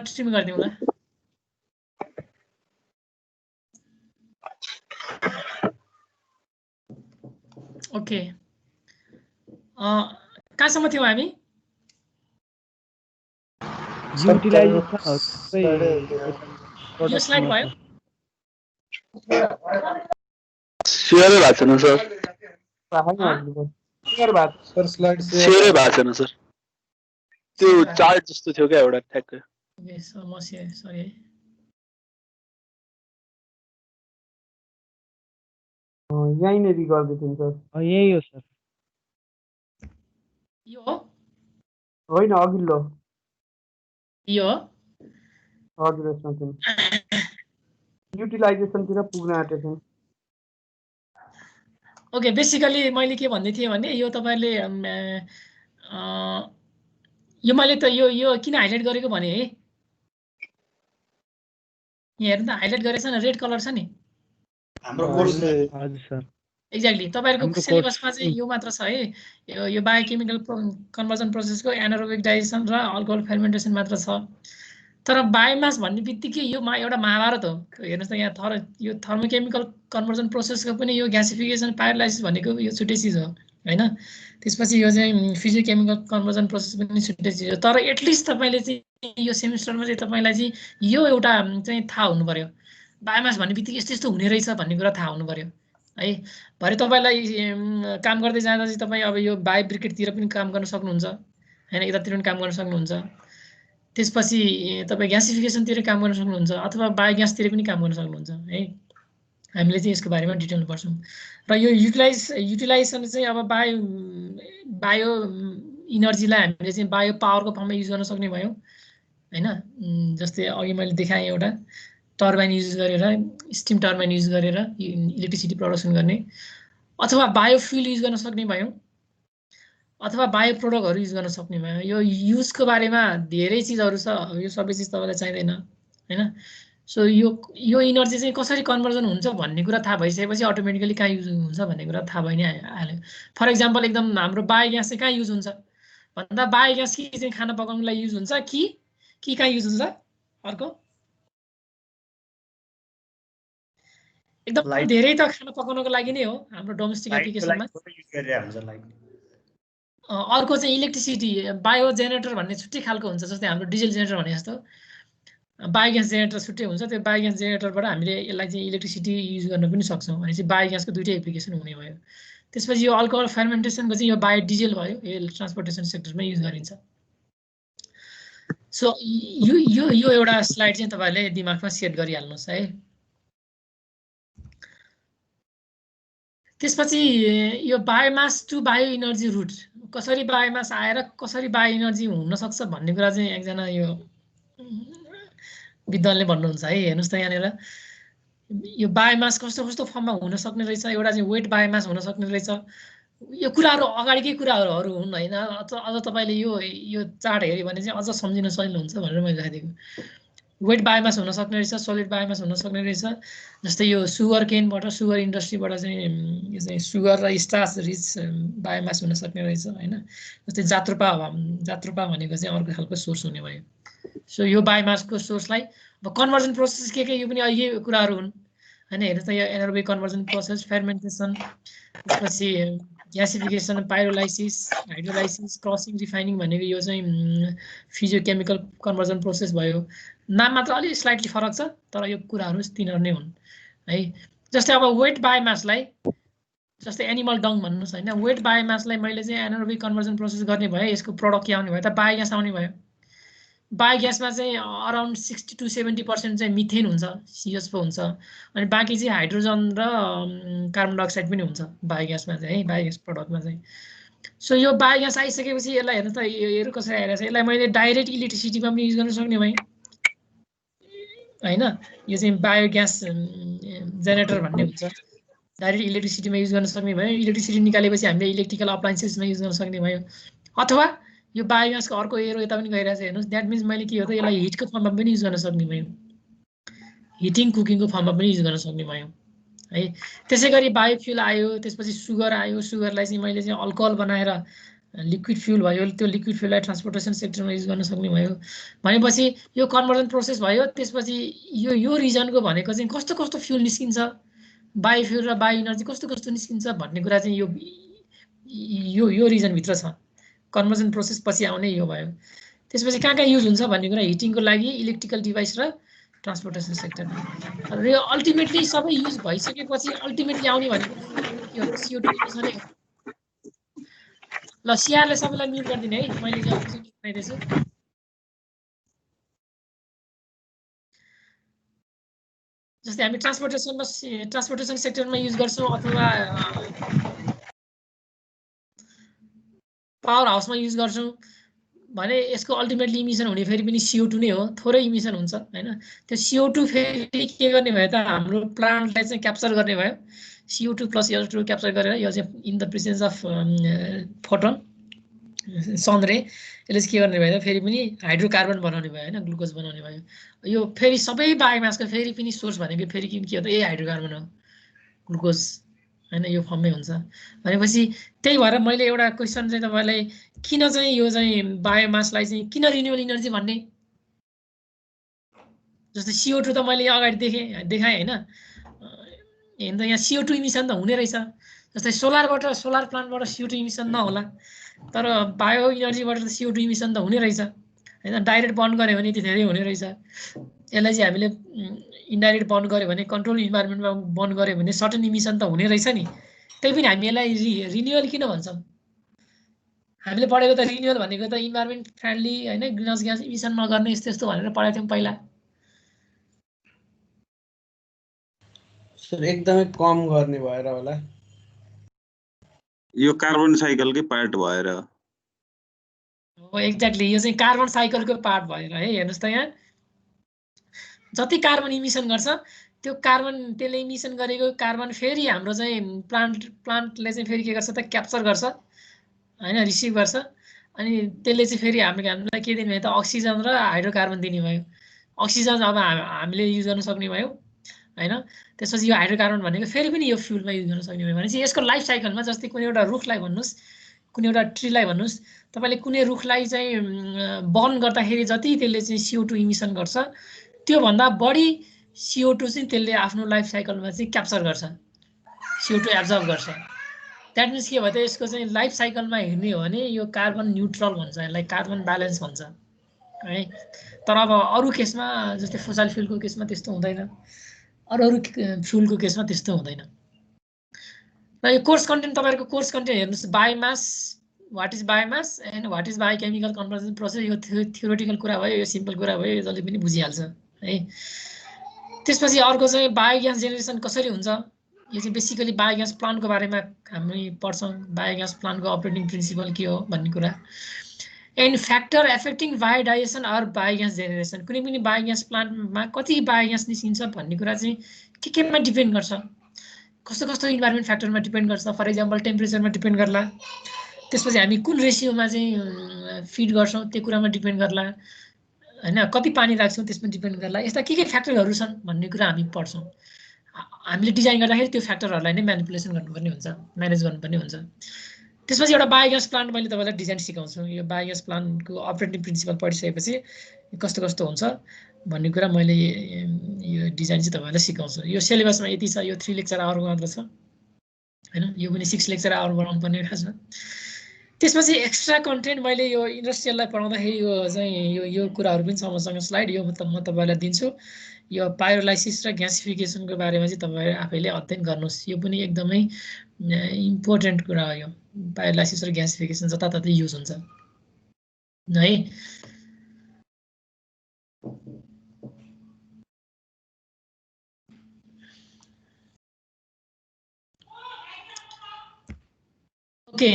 Stream गरिदिउँला। Okay, कहाँसम्म थियौँ हामी? यो स्लाइड भयो? सेयरै भएको छैन सर। सेयरै भएको छैन सर। त्यो चार्ट जस्तो थियो क्या एउटा ठ्याक्कै। समस्या सरी है। यहीँनेरि गर्दै थियौँ सर। यही हो सर। यो हो? होइन, अघिल्लो। यो हो? हजुर, यसमा थियौँ। युटिलाइजेसनतिर पुग्न आँटेको थियौँ। ओके, बेसिकली मैले के भन्दै थिएँ भने यो तपाईँले यो मैले त यो किन हाइलाइट गरेको भने है, यहाँ हेर्नु त हाइलाइट गरेको छ नि, रेड कलर छ नि। हाम्रो कोर्सले हजुर सर एक्ज्याक्टली तपाईहरुको सिलेबसमा चाहिँ यो मात्र छ है। यो बायोकेमिकल कन्भर्जन प्रोसेसको एनारोबिक डाइजेसन र अल्कोहल फर्मेन्टेसन मात्र छ। तर बायोमास भन्ने बित्तिकै यो एउटा महाभारत हो। हेर्नुस् त यहाँ यो थर्मोकेमिकल कन्भर्जन प्रोसेसको पनि यो ग्यासिफिकेसन पायरोलाइसिस भनेको यो छुट्टै चिज हो हैन। त्यसपछि यो चाहिँ फिजियोकेमिकल कन्भर्जन प्रोसेस पनि छुट्टै चिज हो। तर एटलिस्ट तपाईले चाहिँ यो सेमिस्टरमा चाहिँ तपाईलाई चाहिँ यो एउटा चाहिँ थाहा हुनु पर्यो। बायोमास भन्ने बित्तिकै यस्तो यस्तो हुने रहेछ भन्ने कुरा थाहा हुनु पर्यो है। भरे तपाईलाई काम गर्दै जाँदा चाहिँ तपाई अब यो बायो ब्रिकेटतिर पनि काम गर्न सक्नुहुन्छ हैन, यतातिर पनि काम गर्न सक्नुहुन्छ। त्यसपछि तपाई ग्यासिफिकेसनतिर काम गर्न सक्नुहुन्छ अथवा बायोग्यासतिर पनि काम गर्न सक्नुहुन्छ है। हामीले चाहिँ यसको बारेमा डिटेलमा पढ्छौँ। र यो युटिलाइजेसन चाहिँ अब बायो इनर्जीलाई हामीले चाहिँ बायो पावरको फर्ममा युज गर्न सक्ने भयो हैन। जस्तै अघि मैले देखाएँ एउटा टर्बाइन युज गरेर, स्टिम टर्बाइन युज गरेर इलेक्ट्रिसिटी प्रडक्सन गर्ने, अथवा बायोफ्युल युज गर्न सक्ने भयो, अथवा बायो प्रोडक्टहरु युज गर्न सक्ने भयो। यो युजको बारेमा धेरै चीजहरु छ, यो सबै चीज तपाईलाई चाहिदैन हैन। सो यो इनर्जी चाहिँ कसरी कन्भर्जन हुन्छ भन्ने कुरा थाहा भइसकेपछि अटोमेटिकली कहाँ युज हुन्छ भन्ने कुरा थाहा भइ नै हाल्यो। फर एक्जाम्पल एकदम हाम्रो बायोग्यास चाहिँ कहाँ युज हुन्छ भन्दा बायोग्यास कि चाहिँ खाना पकाउनलाई युज हुन्छ कि कहाँ युज हुन्छ? अर्को एकदम धेरै त खाना पकाउनको लागि नै हो हाम्रो डोमेस्टिक एप्लिकेसनमा। अर्को चाहिँ इलेक्ट्रिसिटी बायो जेनेरेटर भन्ने छुट्टै खालको हुन्छ। जस्तै हाम्रो डिजल जेनेरेटर भने जस्तो बायोग्यास जेनेरेटर छुट्टै हुन्छ। त्यो बायोग्यास जेनेरेटरबाट हामीले यसलाई चाहिँ इलेक्ट्रिसिटी युज गर्न पनि सक्छौँ। भनेपछि बायोग्यासको दुईटै एप्लिकेसन हुने भयो। त्यसपछि यो अल्कोहल फर्मेन्टेसनको चाहिँ यो बायोडिजल भयो, यो ट्रान्सपोर्टेसन सेक्टरमा युज गरिन्छ। सो यो एउटा स्लाइड चाहिँ तपाईहरुले दिमागमा सेट गरिहाल्नुस् है। त्यसपछि यो biomass to bio energy route कसरी बायोमास आएर कसरी बायो इनर्जी हुन सक्छ भन्ने कुरा चाहिँ एकजना यो विद्वानले भन्नुहुन्छ है। हेर्नुस् त यहाँनिर यो बायोमास कस्तो कस्तो फर्ममा हुन सक्ने रहेछ। एउटा चाहिँ वेट बायोमास हुन सक्ने रहेछ। यो कुराहरु अगाडिकै कुराहरु हुन् हैन। अझ तपाईले यो चार्ट हेर्यो भने चाहिँ अझ सम्झिन सजिलो हुन्छ भनेर मैले राखेको। वेट बायोमास हुन सक्ने रहेछ, सोलिड बायोमास हुन सक्ने रहेछ। जस्तै यो सुगर केनबाट, सुगर इन्डस्ट्रीबाट चाहिँ यो चाहिँ सुगर र स्टार्च रिच बायोमास हुन सक्ने रहेछ हैन। जस्तै जात्रोपा भनेको चाहिँ अर्को खालको सोर्स हुने भयो। सो यो बायोमासको सोर्सलाई अब कन्भर्जन प्रोसेस के यो पनि यही कुराहरु हुन् हैन। हेर्नुस् त यो एनारोबिक कन्भर्जन प्रोसेस, फर्मेन्टेसन, त्यसपछि ग्यासिफिकेसन, पाइरोलाइसिस, हाइड्रोलाइसिस, क्रसिङ, रिफाइनिङ भनेको यो चाहिँ फिजियोकेमिकल कन्भर्जन प्रोसेस भयो। नाम मात्र अलि स्लाइटली फरक छ तर यो कुराहरु तिनीहरु नै हुन् है। जस्तै अब वेट बायोमासलाई जस्तै एनिमल डङ भन्नुस् हैन। वेट बायोमासलाई मैले चाहिँ एनारोबिक कन्भर्जन प्रोसेस गर्ने भए यसको प्रोडक्ट के आउने भयो त? बायोग्यास आउने भयो। बायोग्यासमा चाहिँ अराउन्ड 60 to 70% चाहिँ मिथेन हुन्छ, CH4 हुन्छ। अनि बाँकी चाहिँ हाइड्रोजन र कार्बन डाइअक्साइड पनि हुन्छ बायोग्यासमा चाहिँ है, बायोग्यास प्रोडक्टमा चाहिँ। सो यो बायोग्यास आइसकेपछि यसलाई हेर्नु त यो कसरी आइरहेछ। यसलाई मैले डाइरेक्ट इलेक्ट्रिसिटीमा पनि युज गर्न सक्ने भएँ हैन। यो चाहिँ बायोग्यास जेनेरेटर भन्ने हुन्छ। डाइरेक्ट इलेक्ट्रिसिटीमा युज गर्न सक्ने भयो। इलेक्ट्रिसिटी निकालेपछि हामीले इलेक्ट्रिकल अप्लायन्सेसमा युज गर्न सक्ने भयो। अथवा यो बायोग्यासको अर्को एरो यता पनि गइरहेछ हेर्नुस्। द्याट मिन्स मैले के हो त यसलाई हिटको फर्ममा पनि युज गर्न सक्ने भयो। हिटिङ कुकिङको फर्ममा पनि युज गर्न सक्ने भयो है। त्यसैगरी बायोफ्युल आयो, त्यसपछि सुगर आयो। सुगरलाई चाहिँ मैले चाहिँ अल्कोहल बनाएर लिक्विड फ्युल भयो, त्यो लिक्विड फ्युललाई ट्रान्सपोर्टेसन सेक्टरमा युज गर्न सक्ने भयो भनेपछि यो कन्भर्जन प्रोसेस भयो। त्यसपछि यो रिजनको भनेको चाहिँ कस्तो कस्तो फ्युल निस्किन्छ, बायोफ्युल र बायो इनर्जी कस्तो कस्तो निस्किन्छ भन्ने कुरा चाहिँ यो रिजनभित्र छ। कन्भर्जन प्रोसेस पछि आउने यो भयो। त्यसपछि कहाँ कहाँ युज हुन्छ भन्ने कुरा हिटिङको लागि इलेक्ट्रिकल डिभाइस र ट्रान्सपोर्टेसन सेक्टरमा। र यो अल्टिमेटली सबै युज भइसकेपछि अल्टिमेटली आउने भनेको के हो, CO2 इमिसन नै हो। ल सिआरले सबैलाई म्युट गरिदिने है, मैले चाहिँ बनाइदिएछु। जस्तै हामी ट्रान्सपोर्टेसन सेक्टरमा युज गर्छौँ अथवा पावर हाउसमा युज गर्छौँ भने यसको अल्टिमेटली इमिसन हुने फेरि पनि CO2 नै हो, थोरै इमिसन हुन्छ हैन। त्यो CO2 फेरि के गर्ने भयो त, हाम्रो प्लान्टलाई चाहिँ क्याप्चर गर्ने भयो। CO2 + H2 क्याप्चर गरेर यो चाहिँ in the presence of photon sun ray यसले के गर्ने भयो त, फेरि पनि हाइड्रोकार्बन बनाउने भयो हैन, ग्लुकोज बनाउने भयो। यो फेरि सबै बायोमासको फेरि पनि सोर्स भनेको फेरि के हो त, हाइड्रोकार्बन हो, ग्लुकोज हैन, यो फर्ममै हुन्छ भनेपछि। त्यही भएर मैले एउटा क्वेसन चाहिँ तपाईलाई किन चाहिँ यो चाहिँ बायोमासलाई चाहिँ किन रिन्युएबल इनर्जी भन्ने, जस्तै CO2 त मैले अगाडि देखाएँ हैन, हेर्दा यहाँ CO2 इमिसन त हुने रहेछ। जस्तै सोलर प्लान्टबाट CO2 इमिसन नहोला, तर बायो इनर्जीबाट त CO2 इमिसन त हुने रहेछ हैन। डाइरेक्ट बन्द गऱ्यो भने यति धेरै हुने रहेछ। यसलाई चाहिँ हामीले इन्डाइरेक्ट बन्द गऱ्यो भने, कन्ट्रोल इन्भाइरोमेन्टमा बन्द गऱ्यो भने सर्टेन इमिसन त हुने रहेछ नि। त्यही पनि हामी यसलाई रिन्युअल किन भन्छौँ? हामीले पढेको त रिन्युअल भनेको त इन्भाइरोमेन्ट फ्रेन्डली हैन, ग्रिनहाउस ग्यास इमिसन नगर्ने यस्तो यस्तो भनेर पढाएको थियौँ पहिला। सर एकदमै कम गर्ने भएर होला, यो कार्बन साइकलकै पार्ट भएर हो। एक्ज्याक्टली, यो चाहिँ कार्बन साइकलको पार्ट भएर है। हेर्नुहोस् त यहाँ जति कार्बन इमिसन गर्छ त्यो कार्बन, त्यसले इमिसन गरेको कार्बन फेरि हाम्रो चाहिँ प्लान्टले चाहिँ फेरि के गर्छ त, क्याप्चर गर्छ हैन, रिसिभ गर्छ। अनि त्यसले चाहिँ फेरि हामीलाई के दिने भयो त, अक्सिजन र हाइड्रोकार्बन दिने भयो। अक्सिजन अब हामीले युज गर्न सक्ने भयो हैन। त्यसपछि यो हाइड्रोकार्बन भनेको फेरि पनि यो फ्युलमा युज गर्न सक्ने भयो भनेपछि यसको लाइफ साइकलमा, जस्तै कुनै एउटा रुखलाई भन्नुहोस्, कुनै एउटा ट्रीलाई भन्नुहोस्, तपाईँले कुनै रुखलाई चाहिँ बर्न गर्दाखेरि जति त्यसले चाहिँ CO2 इमिसन गर्छ त्योभन्दा बढी CO2 चाहिँ त्यसले आफ्नो लाइफ साइकलमा चाहिँ क्याप्चर गर्छ, CO2 एब्जर्भ गर्छ। द्याट मिन्स के भयो त, यसको चाहिँ लाइफ साइकलमा हेर्ने हो भने यो कार्बन न्युट्रल भन्छ, यसलाई कार्बन ब्यालेन्स भन्छ है। तर अब अरू केसमा जस्तै फोसल फ्युलको केसमा त्यस्तो हुँदैन, अरू फ्युलको केसमा त्यस्तो हुँदैन। र यो कोर्स कन्टेन्ट, तपाईँहरूको कोर्स कन्टेन्ट हेर्नुहोस्, biomass, what is biomass and what is biochemical conversion process. यो थ्योरेटिकल कुरा भयो, यो सिम्पल कुरा भयो, यो जसले पनि बुझिहाल्छ है। त्यसपछि अर्को चाहिँ बायोग्यास जेनेरेसन कसरी हुन्छ, यो चाहिँ बेसिकली बायोग्यास प्लान्टको बारेमा हामी पढ्छौँ। बायोग्यास प्लान्टको अपरेटिङ प्रिन्सिपल के हो भन्ने कुरा। And factor affecting biodigestion or biogas generation, कुनै पनि बायोग्यास प्लान्टमा कति बायोग्यास निस्किन्छ भन्ने कुरा चाहिँ केमा डिपेन्ड गर्छ, कस्तो कस्तो इन्भाइरोमेन्ट फ्याक्टरमा डिपेन्ड गर्छ। फर इक्जाम्पल टेम्परेचरमा डिपेन्ड गर्ला, त्यसपछि हामी कुन रेसियोमा चाहिँ फिड गर्छौँ त्यो कुरामा डिपेन्ड गर्ला हैन, कति पानी राख्छौँ त्यसमा डिपेन्ड गर्ला। यस्ता के फ्याक्टरहरू छन् भन्ने कुरा हामी पढ्छौँ। हामीले डिजाइन गर्दाखेरि त्यो फ्याक्टरहरूलाई नै म्यानिपुलेसन गर्नुपर्ने हुन्छ, म्यानेज गर्नुपर्ने हुन्छ। त्यसपछि एउटा बायोग्यास प्लान्ट मैले तपाईँलाई डिजाइन सिकाउँछु। यो बायोग्यास प्लान्टको अपरेटिङ प्रिन्सिपल पढिसकेपछि कस्तो कस्तो हुन्छ भन्ने कुरा मैले यो डिजाइन चाहिँ तपाईँलाई सिकाउँछु। यो सिलेबसमा यति छ, यो 3 लेक्चर आवरको मात्र छ हैन, यो पनि 6 लेक्चर आवर बनाउनु पर्ने खासमा। त्यसपछि एक्स्ट्रा कन्टेन्ट मैले यो इन्डस्ट्रियललाई पढाउँदाखेरि यो चाहिँ यो कुराहरू पनि छ मसँग स्लाइड, यो म तपाईँलाई दिन्छु। यो पाइरोलाइसिस र ग्यासिफिकेसनको बारेमा चाहिँ तपाईँ आफैले अध्ययन गर्नुहोस्। यो पनि एकदमै इम्पोर्टेन्ट कुरा हो। यो पाइरोलाइसिस र ग्यासिफिकेसन जताततै युज हुन्छ है। ओके,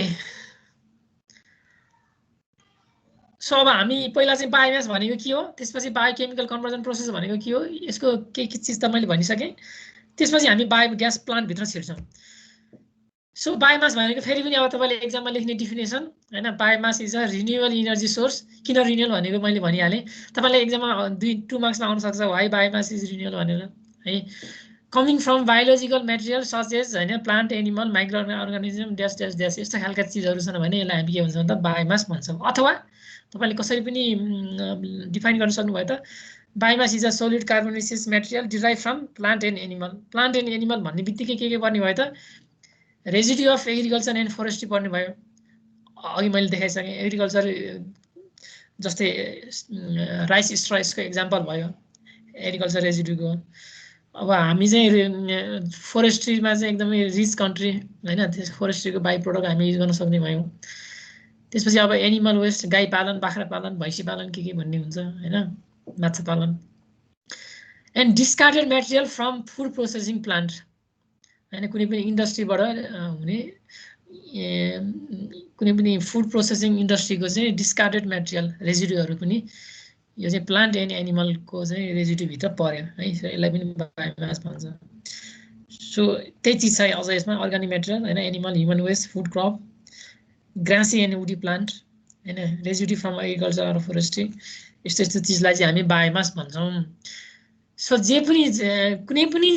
सो अब हामी पहिला चाहिँ बायोमास भनेको के हो, त्यसपछि बायोकेमिकल कन्भर्जन प्रोसेस भनेको के हो, यसको के चिज त मैले भनिसकेँ। त्यसपछि हामी बायोग्यास प्लान्टभित्र छिर्छौँ। सो बायोमास भनेको फेरि पनि अब तपाईँले एक्जाममा लेख्ने डिफिनेसन हैन, biomass is a renewable energy source. किन रिन्युएबल भनेको मैले भनिहालेँ। तपाईँले एक्जाममा 2 मार्क्समा आउन सक्छ वाइ बायोमास इज रिन्युएबल भनेर है। Coming from biological material such as होइन plant animal microorganism dash dash dash यस्तो खालका चिजहरू छन् भने यसलाई हामी के भन्छौँ त बायोमास भन्छौँ। अथवा तपाईँले कसरी पनि डिफाइन गर्न सक्नुभयो त biomass is a solid carbonaceous material derive from plant and animal. Plant and animal भन्ने बित्तिकै के पर्ने भयो त residue of agriculture and forestry पर्ने भयो। अघि मैले देखाइसकेँ एग्रिकल्चर जस्तै राइस स्ट्र यसको इक्जाम्पल भयो एग्रिकल्चर रेजिड्यूको। अब हामी चाहिँ फोरेस्ट्रीमा चाहिँ एकदमै रिच कन्ट्री होइन, त्यस फोरेस्ट्रीको बाई प्रोडक्ट हामी युज गर्न सक्ने भयौँ। त्यसपछि अब एनिमल वेस्ट गाई पालन बाख्रा पालन भैँसी पालन के भन्ने हुन्छ होइन, माछा पालन। And discarded material from food processing plant होइन, कुनै पनि इन्डस्ट्रीबाट हुने कुनै पनि फुड प्रोसेसिङ इन्डस्ट्रीको चाहिँ डिस्कार्डेड मेटेरियल रेजिड्यूहरू पनि यो चाहिँ प्लान्ट एन्ड एनिमलको चाहिँ रेजिड्यूभित्र पर्यो है, यसलाई पनि बायोमास भन्छ। सो त्यही चिज छ अझ यसमा अर्ग्यानिक मेटेरियल होइन, animal human waste food crop grassy and woody plant होइन, residue from agriculture or forestry यस्तो यस्तो चिजलाई चाहिँ हामी बायोमास भन्छौँ। सो जे पनि कुनै पनि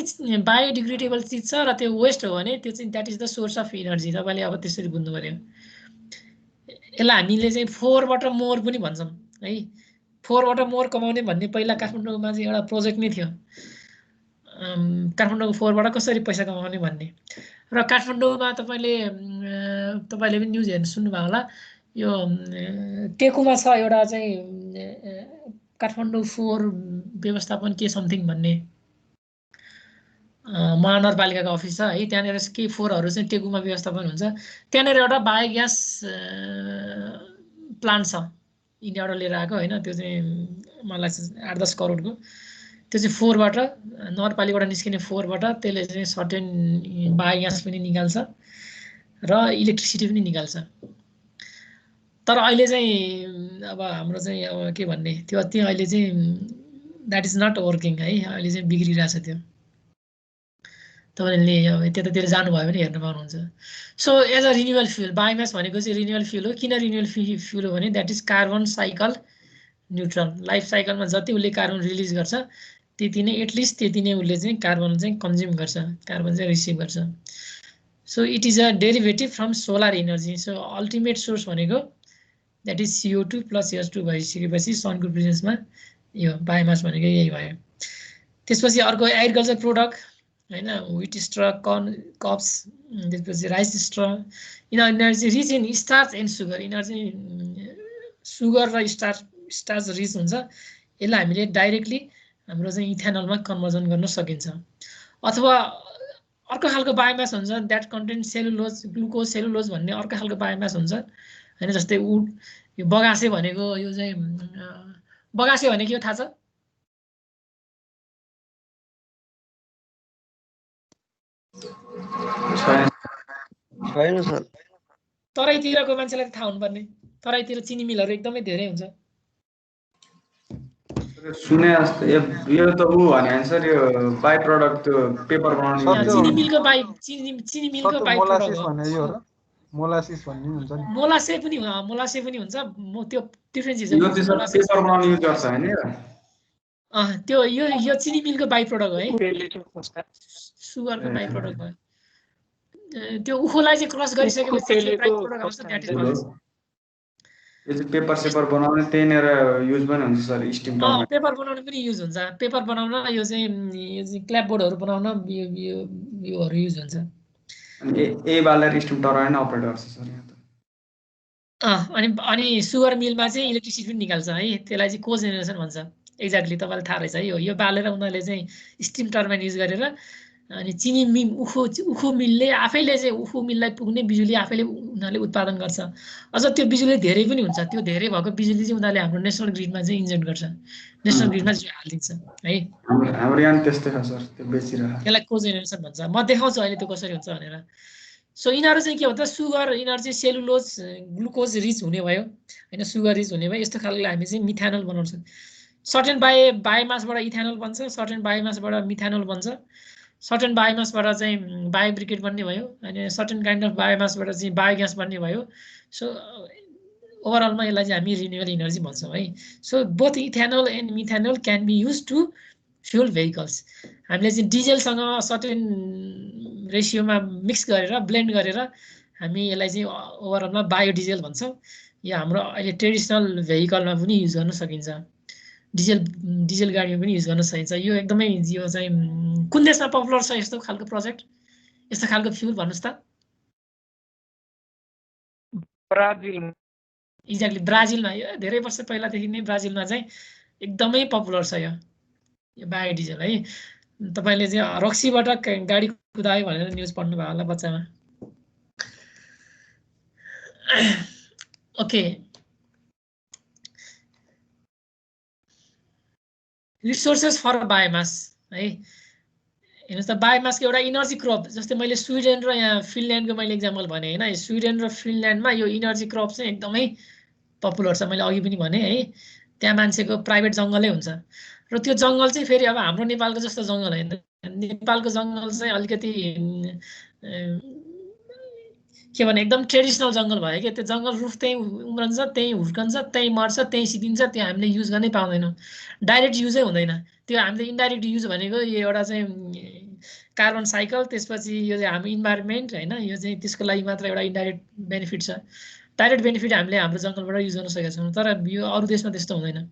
बायोडिग्रेडेबल चिज छ र त्यो वेस्ट हो भने त्यो चाहिँ that is the source of energy. तपाईँले अब त्यसरी बुझ्नु पऱ्यो। यसलाई हामीले चाहिँ 4 बाट मोर पनि भन्छौँ है। 4 बाट मोर कमाउने भन्ने पहिला काठमाडौँमा चाहिँ एउटा प्रोजेक्ट नै थियो, काठमाडौँको 4 बाट कसरी पैसा कमाउने भन्ने। र काठमाडौँमा तपाईँले पनि न्युज हेर्नु सुन्नुभयो होला, यो टेकुमा छ एउटा चाहिँ काठमाडौँ 4 व्यवस्थापन के समथिङ भन्ने महानगरपालिकाको अफिस छ है। त्यहाँनिर के 4हरू चाहिँ टेकुमा व्यवस्थापन हुन्छ। त्यहाँनिर एउटा बायोग्यास प्लान्ट छ इन्डियाबाट लिएर आएको होइन, त्यो चाहिँ मलाई 8-10 करोडको। त्यो चाहिँ 4 बाट नगरपालिकाबाट निस्किने 4 बाट त्यसले चाहिँ सर्टेन बायोग्यास पनि निकाल्छ र इलेक्ट्रिसिटी पनि निकाल्छ। तर अहिले चाहिँ अब हाम्रो चाहिँ अब के भन्ने त्यो अहिले चाहिँ द्याट इज नट वर्किङ है, अहिले चाहिँ बिग्रिरहेछ त्यो। तपाईँले अब त्यतातिर जानुभयो भने हेर्नु पाउनुहुन्छ। So as a renewal fuel biomass भनेको चाहिँ रिन्युअल फ्युल हो। किन रिन्युअल फ्युल हो भने that is carbon cycle neutral. Life साइकलमा जति उसले कार्बन रिलिज गर्छ त्यति नै एटलिस्ट त्यति नै उसले चाहिँ कार्बन चाहिँ कन्ज्युम गर्छ, कार्बन चाहिँ रिसिभ गर्छ। So it is a derivative from solar energy. So ultimate source भनेको द्याट इज CO2 + H2 भइसकेपछि सनको प्रेजेन्समा यो बायोमास भनेको यही भयो। त्यसपछि अर्को एग्रिकल्चर प्रोडक्ट होइन, व्हिट स्ट्र कर्न कप्स, त्यसपछि राइस स्ट्र। यिनीहरू चाहिँ rich in starch and sugar. यिनीहरू चाहिँ सुगर र स्टार्च रिच हुन्छ। यसलाई हामीले डाइरेक्टली हाम्रो चाहिँ इथेनलमा कन्भर्जन गर्न सकिन्छ। अथवा अर्को खालको बायोमास हुन्छ that content cellulose glucose cellulose भन्ने अर्को खालको बायोमास हुन्छ होइन। जस्तै उड यो बगासे भनेको यो चाहिँ बगासे भनेको के हो थाहा छ? छैन सर। तराईतिरको मान्छेलाई थाहा हुनुपर्ने। तराईतिर चिनी मिलहरू एकदमै धेरै हुन्छ। सुने जस्तो यो त उ भने सर यो बाइ प्रोडक्ट त्यो पेपर बनाउने चिनी मिलको बाइ प्रोडक्ट हो। मोलासिस भन्ने हुन्छ नि। मोलासे पनि हुन्छ। त्यो डिफरेन्स छ। यो त्यसो पेपर बनाउने युज गर्छ हैन यो? त्यो यो चिनी मिलको बाइ प्रोडक्ट हो है, सुगरको बाइ प्रोडक्ट हो। त्यो उखोलाई चाहिँ क्रस गरिसकेपछि के बाइ प्रोडक्ट आउँछ द्याट इज मोलासिस। यो चाहिँ पेपर सेपर बनाउने त्यनेर युज पनि हुन्छ सर, स्टिम टर्बाइन। पेपर बनाउन पनि युज हुन्छ। पेपर बनाउन यो चाहिँ क्ल्यापबोर्डहरू बनाउन योहरू युज हुन्छ। अनि ए बालेर स्टिम टर्बाइन अपरेट गर्छ सर यहाँ त। अनि सुगर मिलमा चाहिँ इलेक्ट्रिसिटी पनि निकाल्छ है, त्यसलाई चाहिँ कोजेनेरेसन भन्छ। एक्ज्याक्टली तपाईँलाई थाहा रहेछ है। यो बालेर उनीहरूले चाहिँ स्टिम टर्बाइन युज गरेर अनि चिनी उखु मिलले आफैले चाहिँ उखु मिललाई पुग्ने बिजुली आफैले उनीहरूले उत्पादन गर्छ। अझ त्यो बिजुली धेरै पनि हुन्छ। त्यो धेरै भएको बिजुली चाहिँ उनीहरूले हाम्रो नेसनल ग्रिडमा चाहिँ इन्जेक्ट गर्छ, नेसनल ग्रिडमा चाहिँ हालिदिन्छ है। हाम्रो यहाँ त्यस्तै छ सर, त्यो बेचिरहेको। त्यसलाई कोजेनेरेसन भन्छ। म देखाउँछु अहिले त्यो कसरी हुन्छ भनेर। सो यिनीहरू चाहिँ के भन्छ सुगर, यिनीहरू चाहिँ सेलुलोज ग्लुकोज रिच हुने भयो होइन, सुगर रिच हुने भयो। यस्तो खालको हामी चाहिँ मिथानोल बनाउँछौँ। सर्टेन बायोमासबाट इथानोल बन्छ, सर्टेन बायोमासबाट मिथानोल बन्छ, सर्टेन बायोमासबाट चाहिँ बायोब्रिकेट बन्ने भयो अनि सर्टेन काइन्ड अफ बायोमासबाट चाहिँ बायोग्यास बन्ने भयो। सो ओभरअलमा यसलाई चाहिँ हामी रिन्युएबल इनर्जी भन्छौँ है। So both ethanol and methanol can be use to fuel vehicles हामीले चाहिँ डिजेलसँग सर्टेन रेसियोमा मिक्स गरेर ब्लेन्ड गरेर हामी यसलाई चाहिँ ओभरअलमा बायोडिजेल भन्छौँ। यो हाम्रो अहिले ट्रेडिसनल भेहिकलमा पनि युज गर्न सकिन्छ, डिजेल गाडीमा पनि युज गर्न सकिन्छ। यो एकदमै यो चाहिँ कुन देशमा पपुलर छ यस्तो खालको प्रोजेक्ट, यस्तो खालको फ्युल भन्नुहोस् त? ब्राजिल। एक्ज्याक्टली ब्राजिलमा। यो धेरै वर्ष पहिलादेखि नै ब्राजिलमा चाहिँ एकदमै पपुलर छ यो बायोडिजेल है। तपाईँले चाहिँ रक्सीबाट गाडी कुदायो भनेर न्युज पढ्नुभयो होला बच्चामा। ओके, रिसोर्सेस फर बायोमास है। हेर्नुहोस् त, बायोमासको एउटा इनर्जी क्रप, जस्तै मैले स्विडेन र यहाँ फिनल्यान्डको मैले इक्जाम्पल भने होइन। स्विडेन र फिनल्यान्डमा यो इनर्जी क्रप चाहिँ एकदमै पपुलर छ। मैले अघि पनि भने है, त्यहाँ मान्छेको प्राइभेट जङ्गलै हुन्छ र त्यो जङ्गल चाहिँ फेरि अब हाम्रो नेपालको जस्तो जङ्गल होइन। नेपालको जङ्गल चाहिँ अलिकति के भने एकदम ट्रेडिसनल जङ्गल भयो कि। त्यो जङ्गल रुख त्यहीँ उम्रन्छ, त्यहीँ हुर्कन्छ, त्यहीँ मर्छ, त्यहीँ सिद्धिन्छ। त्यो हामीले युज गर्नै पाउँदैनौँ, डाइरेक्ट युजै हुँदैन। त्यो हामीले इन्डाइरेक्ट युज भनेको यो एउटा चाहिँ कार्बन साइकल, त्यसपछि यो चाहिँ हाम्रो इन्भाइरोमेन्ट होइन, यो चाहिँ त्यसको लागि मात्र एउटा इन्डाइरेक्ट बेनिफिट छ। डाइरेक्ट बेनिफिट हामीले हाम्रो जङ्गलबाट युज गर्न सकेका छौँ, तर यो अरू देशमा त्यस्तो हुँदैन।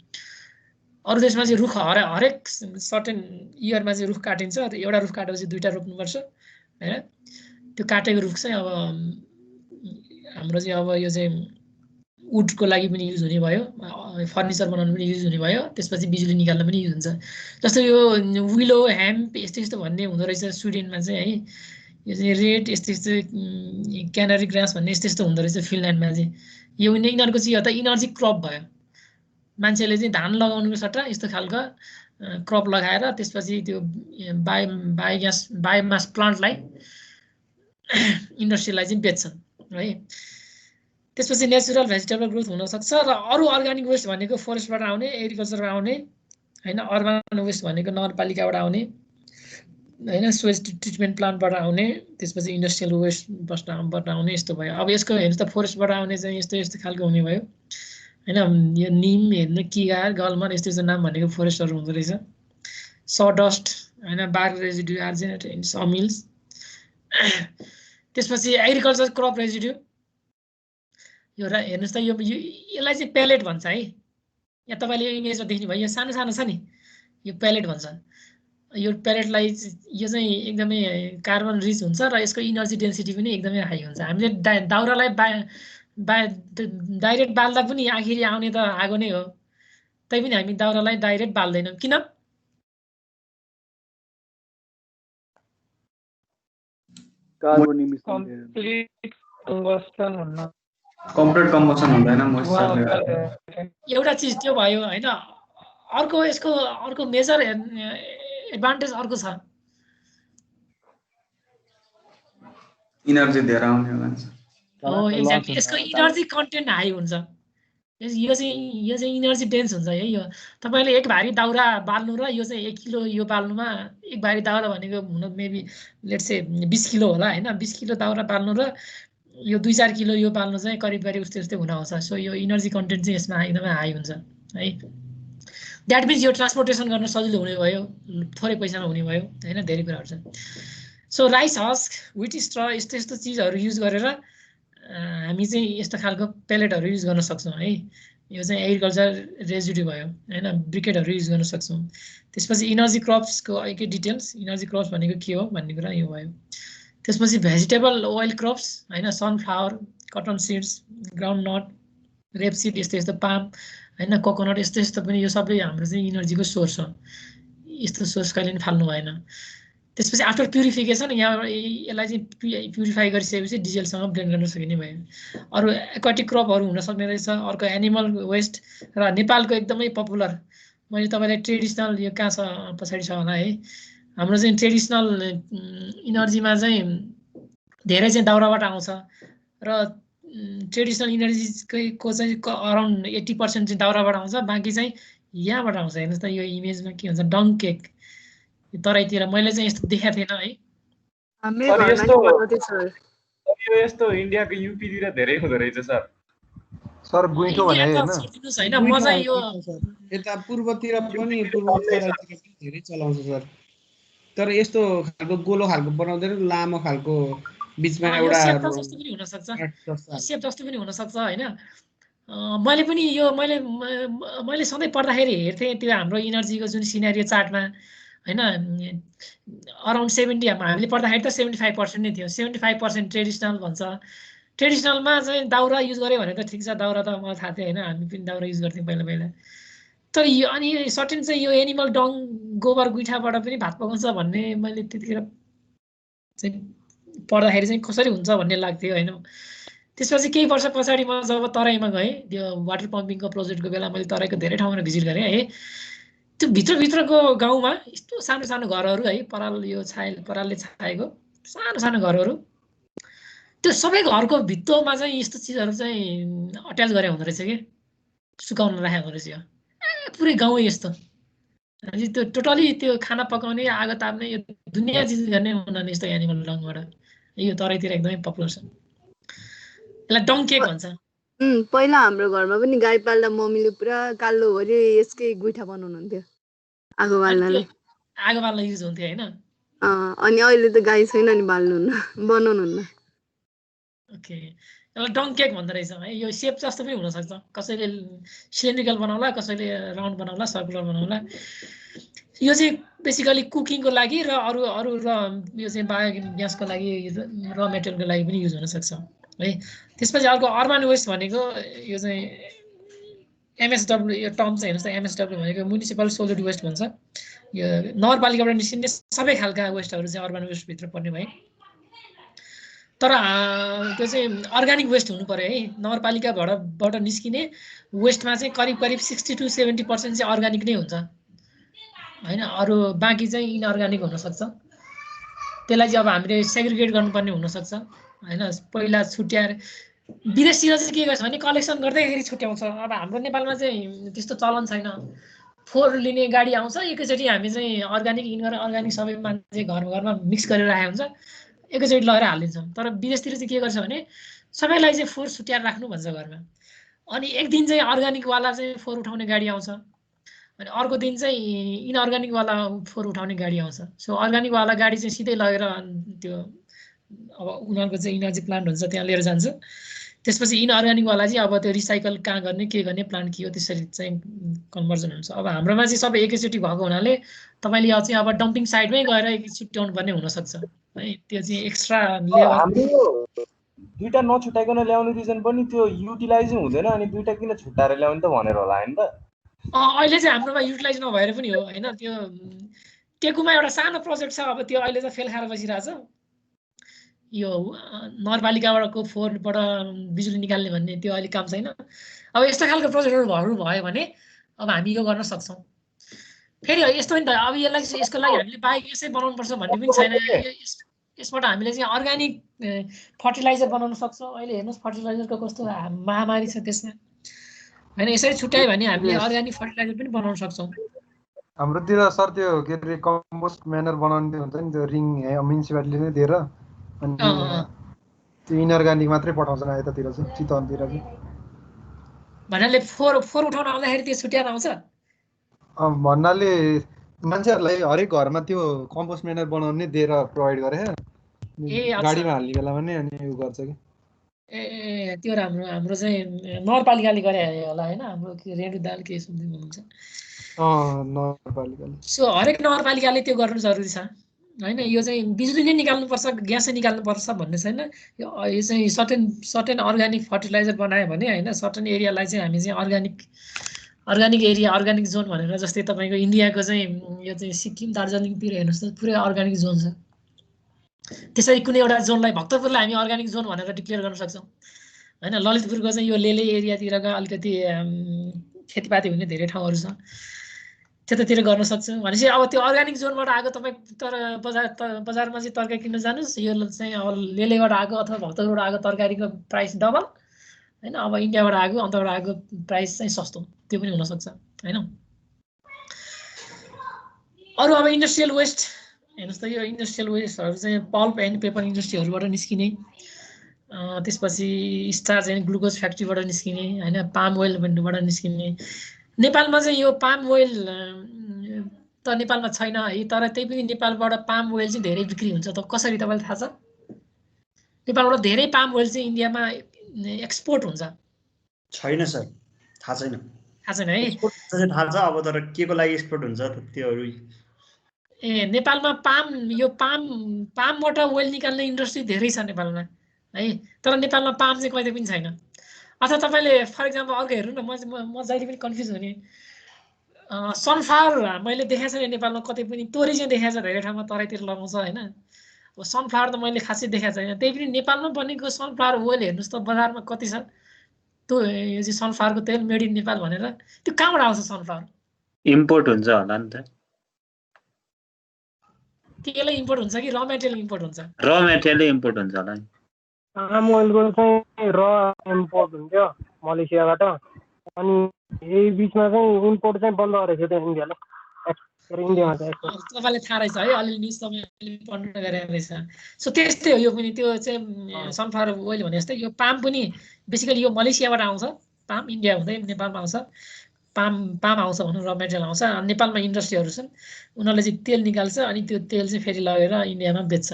अरू देशमा चाहिँ रुख हरेक सर्टेन इयरमा चाहिँ रुख काटिन्छ। एउटा रुख काटेपछि 2टा रोप्नुपर्छ होइन। त्यो काटेको रुख चाहिँ अब हाम्रो चाहिँ अब यो चाहिँ वुडको लागि पनि युज हुने भयो, फर्निचर बनाउनु पनि युज हुने भयो, त्यसपछि बिजुली निकाल्न पनि युज हुन्छ। जस्तो यो विलो, ह्याम्प यस्तो यस्तो भन्ने हुँदो रहेछ स्विडेनमा चाहिँ है। यो चाहिँ रेड यस्तो यस्तो क्यानरी ग्रास भन्ने यस्तो यस्तो हुँदो रहेछ फिनल्यान्डमा चाहिँ। यो यिनीहरूको चाहिँ एउटा इनर्जी क्रप भयो। मान्छेले चाहिँ धान लगाउनुको सट्टा यस्तो खालको क्रप लगाएर त्यसपछि त्यो बायोमास प्लान्टलाई इन्डस्ट्रीलाई चाहिँ बेच्छन् है। त्यसपछि नेचुरल भेजिटेबल ग्रोथ हुनसक्छ। र अरू अर्ग्यानिक वेस्ट भनेको फरेस्टबाट आउने, एग्रिकल्चरबाट आउने होइन, अर्बन वेस्ट भनेको नगरपालिकाबाट आउने होइन, स्वेज ट्रिटमेन्ट प्लान्टबाट आउने, त्यसपछि इन्डस्ट्रियल वेस्टबाट आउने, यस्तो भयो। अब यसको हेर्नुहोस् त, फरेस्टबाट आउने चाहिँ यस्तो यस्तो खालको हुने भयो होइन। यो निम हेर्नु, किगार, गलमर यस्तो यस्तो नाम भनेको फरेस्टहरू हुँदो रहेछ। सडस्ट होइन, बार्क रेजिड्यू, आर्जेनेट, समिल्स। त्यसपछि एग्रिकल्चर क्रप रेजिड्यू, यो हेर्नुहोस् त, यसलाई चाहिँ पेलेट भन्छ है। यहाँ तपाईँले यो इमेजमा देख्नुभयो, यो सानो सानो छ नि, यो पेलेट भन्छ। यो पेलेटलाई यो चाहिँ एकदमै कार्बन रिच हुन्छ र यसको इनर्जी डेन्सिटी पनि एकदमै हाई हुन्छ। हामीले दाउरालाई डाइरेक्ट बाल्दा पनि आखिरी आउने त आगो नै हो, तैपनि हामी दाउरालाई डाइरेक्ट बाल्दैनौँ। किन? कार्बन इमिसन कम्प्लिट कम्बसन हुँदैन मोइस्चरले। एउटा चिज त्यो भयो होइन। अर्को यसको अर्को मेजर एडभान्टेज अर्को छ, इनर्जी धेरै आउने होला नि। हो एक्ज्याक्टली, यसको इनर्जी कन्टेन्ट हाई हुन्छ। यो चाहिँ इनर्जी डेन्स हुन्छ है। यो तपाईँले एक भारी दाउरा बाल्नु र यो चाहिँ 1 किलो यो बाल्नुमा, एक भारी दाउरा भनेको हुन मेबी लेट्स से 20 किलो होला होइन। 20 किलो दाउरा बाल्नु र यो 2-4 किलो यो बाल्नु चाहिँ करिब उस्तै उस्तै हुन आउँछ। सो यो इनर्जी कन्टेन्ट चाहिँ यसमा एकदमै हाई हुन्छ है। द्याट मिन्स यो ट्रान्सपोर्टेसन गर्न सजिलो हुने भयो, थोरै पैसामा हुने भयो होइन, धेरै कुराहरू छ। सो राइस हस्क, व्हिट स्ट्र यस्तो यस्तो चिजहरू युज गरेर हामी चाहिँ यस्तो खालको पेलेटहरू युज गर्न सक्छौँ है। यो चाहिँ एग्रिकल्चर रेजिड्यू भयो होइन, ब्रिकेटहरू युज गर्न सक्छौँ। त्यसपछि इनर्जी क्रप्सको एकै डिटेल्स, इनर्जी क्रप्स भनेको के हो भन्ने कुरा यो भयो। त्यसपछि भेजिटेबल ओइल क्रप्स होइन, sunflower, cotton seeds, groundnut, rapeseed यस्तो यस्तो, पाम होइन, कोकोनट यस्तो यस्तो पनि यो सबै हाम्रो चाहिँ इनर्जीको सोर्स हो। यस्तो सोर्स कहिले पनि फाल्नु भएन। त्यसपछि आफ्टर प्युरिफिकेसन यहाँ यसलाई चाहिँ प्युरिफाई गरिसकेपछि डिजेलसँग ब्लेन्ड गर्न सकिने भयो। अरू एक्वाटिक क्रपहरू हुन सक्ने रहेछ। अर्को एनिमल वेस्ट र नेपालको एकदमै पपुलर, मैले तपाईँलाई ट्रेडिसनल यो कहाँ छ पछाडि छ होला है। हाम्रो चाहिँ ट्रेडिसनल इनर्जीमा चाहिँ धेरै चाहिँ दाउराबाट आउँछ र ट्रेडिसनल इनर्जीको चाहिँ अराउन्ड 80% चाहिँ दाउराबाट आउँछ, बाँकी चाहिँ यहाँबाट आउँछ। हेर्नुहोस् त, यो इमेजमा के हुन्छ, डङ्क केक तराईतिर मैले चाहिँ यस्तो देखाएको थिएन है। यस्तो इन्डियाको युपीतिर धेरै हुँदो रहेछ सर। सर गुइठो भने हैन हैन, म चाहिँ यो यता पूर्वतिर पनि पूर्व धेरै चलाउँछ सर। तर यस्तो खालको गोलो खालको बनाउँदैन, लामो खालको बिचमा एउटा सेप जस्तो पनि हुन सक्छ, सेप जस्तो पनि हुन सक्छ हैन। मैले पनि यो मैले सधैँ पढ्दाखेरि हेर्थेँ त्यो हाम्रो इनर्जीको जुन सिनेरियो चार्टमा हैन, अराउन्ड 70 हामीले पढ्दाखेरि त 75% नै थियो। 75% ट्रेडिसनल भन्छ। ट्रेडिसनलमा चाहिँ दाउरा युज गर्यो भने त ठिक छ, दाउरा त मलाई थाहा थियो हैन, हामी पनि दाउरा युज गर्थ्यौँ पहिला पहिला। तर यो अनि सर्टेन चाहिँ यो एनिमल डङ गोबर गुइठाबाट पनि भात पकाउँछ भन्ने मैले त्यतिखेर चाहिँ पढ्दाखेरि चाहिँ कसरी हुन्छ भन्ने लाग्थ्यो हैन। त्यसपछि केही वर्ष पछाडि म जब तराईमा गएँ, त्यो वाटर पम्पिङको प्रोजेक्टको बेला मैले तराईको धेरै ठाउँमा भिजिट गरेँ है। त्यो भित्रभित्रको गाउँमा यस्तो सानो सानो घरहरू है, परालले छाएको सानो सानो घरहरू, त्यो सबै घरको भित्तोमा चाहिँ यस्तो चिजहरू चाहिँ अट्याच गरे हुँदो रहेछ कि सुकाउन राखेको हुँदो रहेछ। पुरै गाउँ यस्तो त्यो टोटली त्यो खाना पकाउने, आगो ताप्ने, यो दुनियाँ चिज गर्ने हुनाले यस्तो एनिमल डङबाट यो तराईतिर एकदमै पपुलर छ। यसलाई डङ केक भन्छ। पहिला हाम्रो घरमा पनि गाई पाल्दा मम्मीले पुरा कालो भरि यसकै गुइठा बनाउनुहुन्थ्यो आगो बाल्नलाई। आगो बाल्न युज हुन्थ्यो हैन। अनि अहिले त गाई छैन नि बाल्नुहुन्न, बनाउनुहुन्न। ओके, यसलाई डङ केक भन्दो रहेछ है। यो सेप जस्तो पनि हुनसक्छ, कसैले सिलिन्ड्रिकल बनाउला, कसैले राउन्ड बनाउला, सर्कुलर बनाउला। यो चाहिँ बेसिकली कुकिङको लागि र अरू र यो चाहिँ बायोग्यासको लागि, र मेटेरियलको लागि पनि युज हुनसक्छ है। त्यसपछि अर्को अर्बन वेस्ट भनेको यो चाहिँ एमएसडब्ल्यू, यो टर्म चाहिँ हेर्नुहोस् त, एमएसडब्ल्यू भनेको म्युनिसिपल सोलिड वेस्ट भन्छ। यो नगरपालिकाबाट निस्किने सबै खालका वेस्टहरू चाहिँ अर्बन वेस्टभित्र पर्ने भए। तर त्यो चाहिँ अर्ग्यानिक वेस्ट हुनु पर्यो है। नगरपालिकाबाट निस्किने वेस्टमा चाहिँ करिब 60 to 70% चाहिँ अर्ग्यानिक नै हुन्छ हैन। अरू बाँकी चाहिँ इनअर्ग्यानिक हुनसक्छ। त्यसलाई चाहिँ अब हामीले सेग्रिगेट गर्नुपर्ने हुनसक्छ हैन। पहिला छुट्याएर विदेशतिर चाहिँ के गर्छ भने कलेक्सन गर्दैखेरि छुट्याउँछ। अब हाम्रो नेपालमा चाहिँ त्यस्तो चलन छैन। फोहोर लिने गाडी आउँछ, एकैचोटि हामी चाहिँ अर्ग्यानिक इनअर्ग्यानिक सबै मान्छे घरमा मिक्स गरेर राखेको हुन्छ, एकैचोटि लगेर हालिदिन्छौँ। तर विदेशतिर चाहिँ के गर्छ भने सबैलाई चाहिँ फोहोर छुट्याएर राख्नु भन्छ घरमा। अनि एक दिन चाहिँ अर्ग्यानिकवाला चाहिँ फोहोर उठाउने गाडी आउँछ, अनि अर्को दिन चाहिँ इनअर्ग्यानिकवाला फोहोर उठाउने गाडी आउँछ। सो अर्ग्यानिकवाला गाडी चाहिँ सिधै लगेर त्यो अब उनीहरूको चाहिँ इनर्जी प्लान्ट हुन्छ त्यहाँ लिएर जान्छ। त्यसपछि इनअर्ग्यानिकवाला चाहिँ अब त्यो रिसाइकल कहाँ गर्ने, के गर्ने, प्लान्ट के हो, त्यसरी चाहिँ कन्भर्जन हुन्छ। अब हाम्रोमा चाहिँ सबै एकैचोटि भएको हुनाले तपाईँले चाहिँ अब डम्पिङ साइडमै गएर छुट्याउनु पर्ने हुनसक्छ है। त्यो चाहिँ एक्स्ट्रा लेभल। हाम्रो दुईटा नछुटाइकन ल्याउने रिजन पनि त्यो युटिलाइजै हुँदैन, अनि दुईटा किन छुट्टाएर ल्याउने त भनेर होला हैन त। अहिले चाहिँ हाम्रोमा युटिलाइज नभएर पनि हो हैन। त्यो टेकुमा एउटा सानो प्रोजेक्ट छ, अब त्यो अहिले चाहिँ फेल खाएर बसिरहेछ। यो नगरपालिकाबाटको फोहोरबाट बिजुली निकाल्ने भन्ने त्यो अहिले काम छैन। अब यस्तो खालको प्रोजेक्टहरू भयो भने अब हामी यो गर्न सक्छौँ। फेरि यस्तो नि त, अब यसको लागि हामीले बायोग्यासै बनाउनुपर्छ भन्ने पनि छैन। यसबाट हामीले चाहिँ अर्ग्यानिक फर्टिलाइजर बनाउन सक्छौँ। अहिले हेर्नुहोस् फर्टिलाइजरको कस्तो महामारी छ त्यसमा हैन। यसरी छुट्यायो भने हामीले अर्ग्यानिक फर्टिलाइजर पनि बनाउन सक्छौँ। हाम्रोतिर सर त्यो के अरे कम्पोस्ट म्यानर बनाउने हुन्छ नि, त्यो रिङ म्युनिसिपालिटीले नै दिएर अनि त्यो इनअर्ग्यानिक मात्रै पठाउँछन् यतातिर चाहिँ, चितवनतिर चाहिँ। भन्नाले फोहोर उठाउन आउँदाखेरि त्यो छुट्याएर आउँछ। भन्नाले मान्छेहरूलाई हरेक घरमा त्यो कम्पोस्ट म्यानर बनाउने दिएर प्रोभाइड गरे गाडीमा हाल्ने बेलामा नै अनि यो गर्छ कि। ए त्यो हाम्रो चाहिँ नगरपालिकाले गरे होला हैन। हाम्रो रेणु दाल के सुन्दै हुनुहुन्छ। नगरपालिकाले। सो हरेक नगरपालिकाले त्यो गर्नु जरुरी छ हैन। यो चाहिँ बिजुली नै निकाल्नुपर्छ, ग्यासै निकाल्नुपर्छ भन्ने छैन। यो चाहिँ सर्टेन अर्ग्यानिक फर्टिलाइजर बनायो भने हैन, सर्टेन एरियालाई चाहिँ हामी चाहिँ अर्ग्यानिक एरिया, अर्ग्यानिक जोन भनेर, जस्तै तपाईँको इन्डियाको चाहिँ यो चाहिँ सिक्किम दार्जिलिङतिर हेर्नुहोस् त पुरै अर्ग्यानिक जोन छ। त्यसरी कुनै एउटा जोनलाई, भक्तपुरलाई हामी अर्ग्यानिक जोन भनेर डिक्लेयर गर्न सक्छौँ हैन। ललितपुरको चाहिँ यो लेले एरियातिरका अलिकति खेतीपाती हुने धेरै ठाउँहरू छ, त्यतातिर गर्न सक्छौँ भनेपछि अब त्यो अर्ग्यानिक जोनबाट आएको तपाईँ तर बजारमा चाहिँ तरकारी किन्न जानुहोस्, यो चाहिँ अब लेलेबाट आएको अथवा भक्तपुरबाट आएको तरकारीको प्राइस डबल हैन। अब इन्डियाबाट आएको, अन्तबाट आएको प्राइस चाहिँ सस्तो, त्यो पनि हुनसक्छ हैन। अरू अब इन्डस्ट्रियल वेस्ट हेर्नुहोस् त, यो इन्डस्ट्रियल वेस्टहरू चाहिँ पल्प एन्ड पेपर इन्डस्ट्रीहरूबाट निस्किने, त्यसपछि स्टार्च एन्ड ग्लुकोज फ्याक्ट्रीबाट निस्किने हैन, पाम ओइल भन्नेबाट निस्किने। नेपालमा चाहिँ यो पाम ओइल त नेपालमा छैन है, तर त्यही पनि नेपालबाट पाम ओइल चाहिँ धेरै बिक्री हुन्छ। त कसरी तपाईँलाई थाहा छ? नेपालबाट धेरै पाम ओइल चाहिँ इन्डियामा एक्सपोर्ट हुन्छ। छैन सर, थाहा छैन। थाहा छैन है? एक्सपोर्ट चाहिँ थाहा छ, अब तर के को लागि एक्सपोर्ट हुन्छ त्योहरू। ए नेपालमा पामबाट ओइल निकाल्ने इन्डस्ट्री धेरै छ नेपालमा है, तर नेपालमा पाम चाहिँ कहिले पनि छैन। अथवा तपाईँले फर इक्जाम्पल अर्को हेर्नु न, म जहिले पनि कन्फ्युज हुने, सनफ्लावर मैले देखाएको छैन नेपालमा कतै पनि, तोरी चाहिँ देखाएको छ धेरै ठाउँमा, तराईतिर लगाउँछ होइन। अब सनफ्लावर त मैले खासै देखाएको छैन। त्यही पनि नेपालमा बनेको सनफ्लावर ओइल हेर्नुहोस् त बजारमा कति छ। त्यो यो चाहिँ सनफ्लावरको तेल मेड इन नेपाल भनेर, त्यो कहाँबाट आउँछ सनफ्लावर? इम्पोर्ट हुन्छ होला नि त। तेलै इम्पोर्ट हुन्छ कि र मेटेरियल इम्पोर्ट हुन्छ? र मेटेरियल इम्पोर्ट हुन्छ होला नि। पाम ओइलको चाहिँ र इम्पोर्ट हुन्थ्यो मलेसियाबाट, अनि यही बिचमा चाहिँ इम्पोर्ट चाहिँ बन्द गरेको थियो इन्डियाले। इन्डियामा चाहिँ तपाईँलाई थाहा रहेछ है, अलिअलि न्युज तपाईँले पढ्न गरेको रहेछ। सो त्यस्तै हो यो पनि, त्यो चाहिँ सनफ्लावर ओइल भने जस्तै यो पाम पनि बेसिकली यो मलेसियाबाट आउँछ। पाम इन्डिया हुँदै नेपालमा आउँछ। पाम आउँछ भनौँ, र मेटेरियल आउँछ। नेपालमा इन्डस्ट्रीहरू छन्, उनीहरूले चाहिँ तेल निकाल्छ, अनि त्यो तेल चाहिँ फेरि लगेर इन्डियामा बेच्छ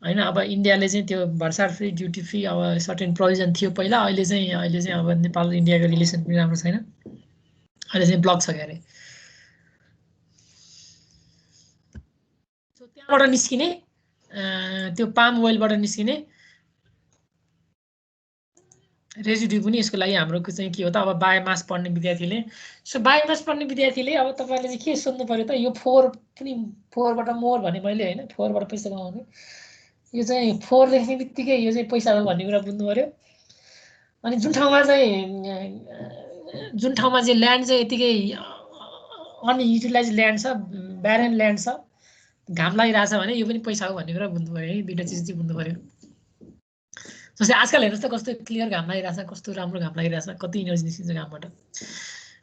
होइन। अब इन्डियाले चाहिँ त्यो भर्सार फ्री ड्युटी फ्री अब सर्टेन प्रोभिजन थियो पहिला, अहिले चाहिँ अब नेपाल इन्डियाको रिलेसन पनि राम्रो छैन, अहिले चाहिँ ब्लक छ क्यारे। सो त्यहाँबाट निस्किने त्यो पाम ओइलबाट निस्किने रेजिड्यू पनि यसको लागि हाम्रो चाहिँ के हो त, अब बायोमास पढ्ने विद्यार्थीले। सो बायोमास पढ्ने विद्यार्थीले अब तपाईँले चाहिँ के सोध्नु पऱ्यो त, यो फोरबाट मोर भने मैले होइन, फोरबाट पैसा कमाउने, यो चाहिँ फोर देख्ने बित्तिकै यो चाहिँ पैसा हो भन्ने कुरा बुझ्नु पऱ्यो। अनि जुन ठाउँमा चाहिँ ल्यान्ड चाहिँ यतिकै अनयुटिलाइज ल्यान्ड छ, ब्यारेन ल्यान्ड छ, घाम लागिरहेछ भने यो पनि पैसा हो भन्ने कुरा बुझ्नु पऱ्यो है। दुईवटा चिज चाहिँ बुझ्नु पऱ्यो। जस्तै आजकल हेर्नुहोस् त कस्तो क्लियर घाम लागिरहेछ, कस्तो राम्रो घाम लागिरहेछ, कति इनर्जी निस्किन्छ घामबाट।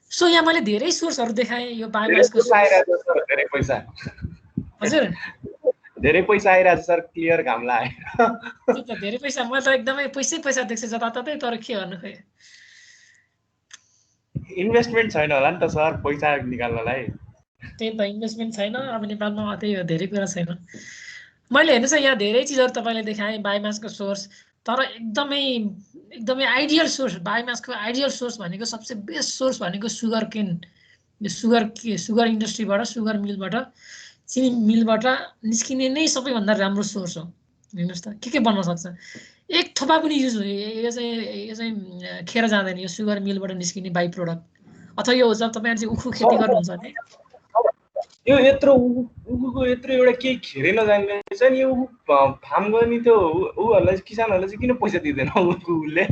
सो यहाँ मैले धेरै सोर्सहरू देखाएँ यो बायोमासको। धेरै पैसा हजुर धेरै पैसा आइरहेछ सर, क्लियर घाम लाग्यो। धेरै पैसा, मैले त एकदमै पैसा देख्छु जताततै, तर के गर्नु खोइ इन्भेस्टमेन्ट छैन होला नि त सर पैसा निकाल्नलाई। त्यही त इन्भेस्टमेन्ट छैन अब नेपालमा, त्यही हो धेरै कुरा छैन। मैले हेर्नुहोस् यहाँ धेरै चिजहरू तपाईँले देखाएँ बायोमासको सोर्स, तर एकदमै आइडियल सोर्स बायोमासको आइडियल सोर्स भनेको सबसे बेस्ट सोर्स भनेको सुगर केन, यो सुगर इन्डस्ट्रीबाट, सुगर मिलबाट, चिनी मिलबाट निस्किने नै सबैभन्दा राम्रो सोर्स हो। हेर्नुहोस् त के बन्न सक्छ, एक थोपा पनि युज हुने यो चाहिँ खेर जाँदैन, यो सुगर मिलबाट निस्किने बाई प्रोडक्ट। अथवा यो जब तपाईँहरू चाहिँ उखु खेती गर्नुहुन्छ भने यो यत्रो उखुको यत्रो एउटा केही खेरै नजान्ने रहेछ नि, यो फार्म गर्ने त्यो उहरूलाई किसानहरूलाई चाहिँ किन पैसा दिँदैन उखुले?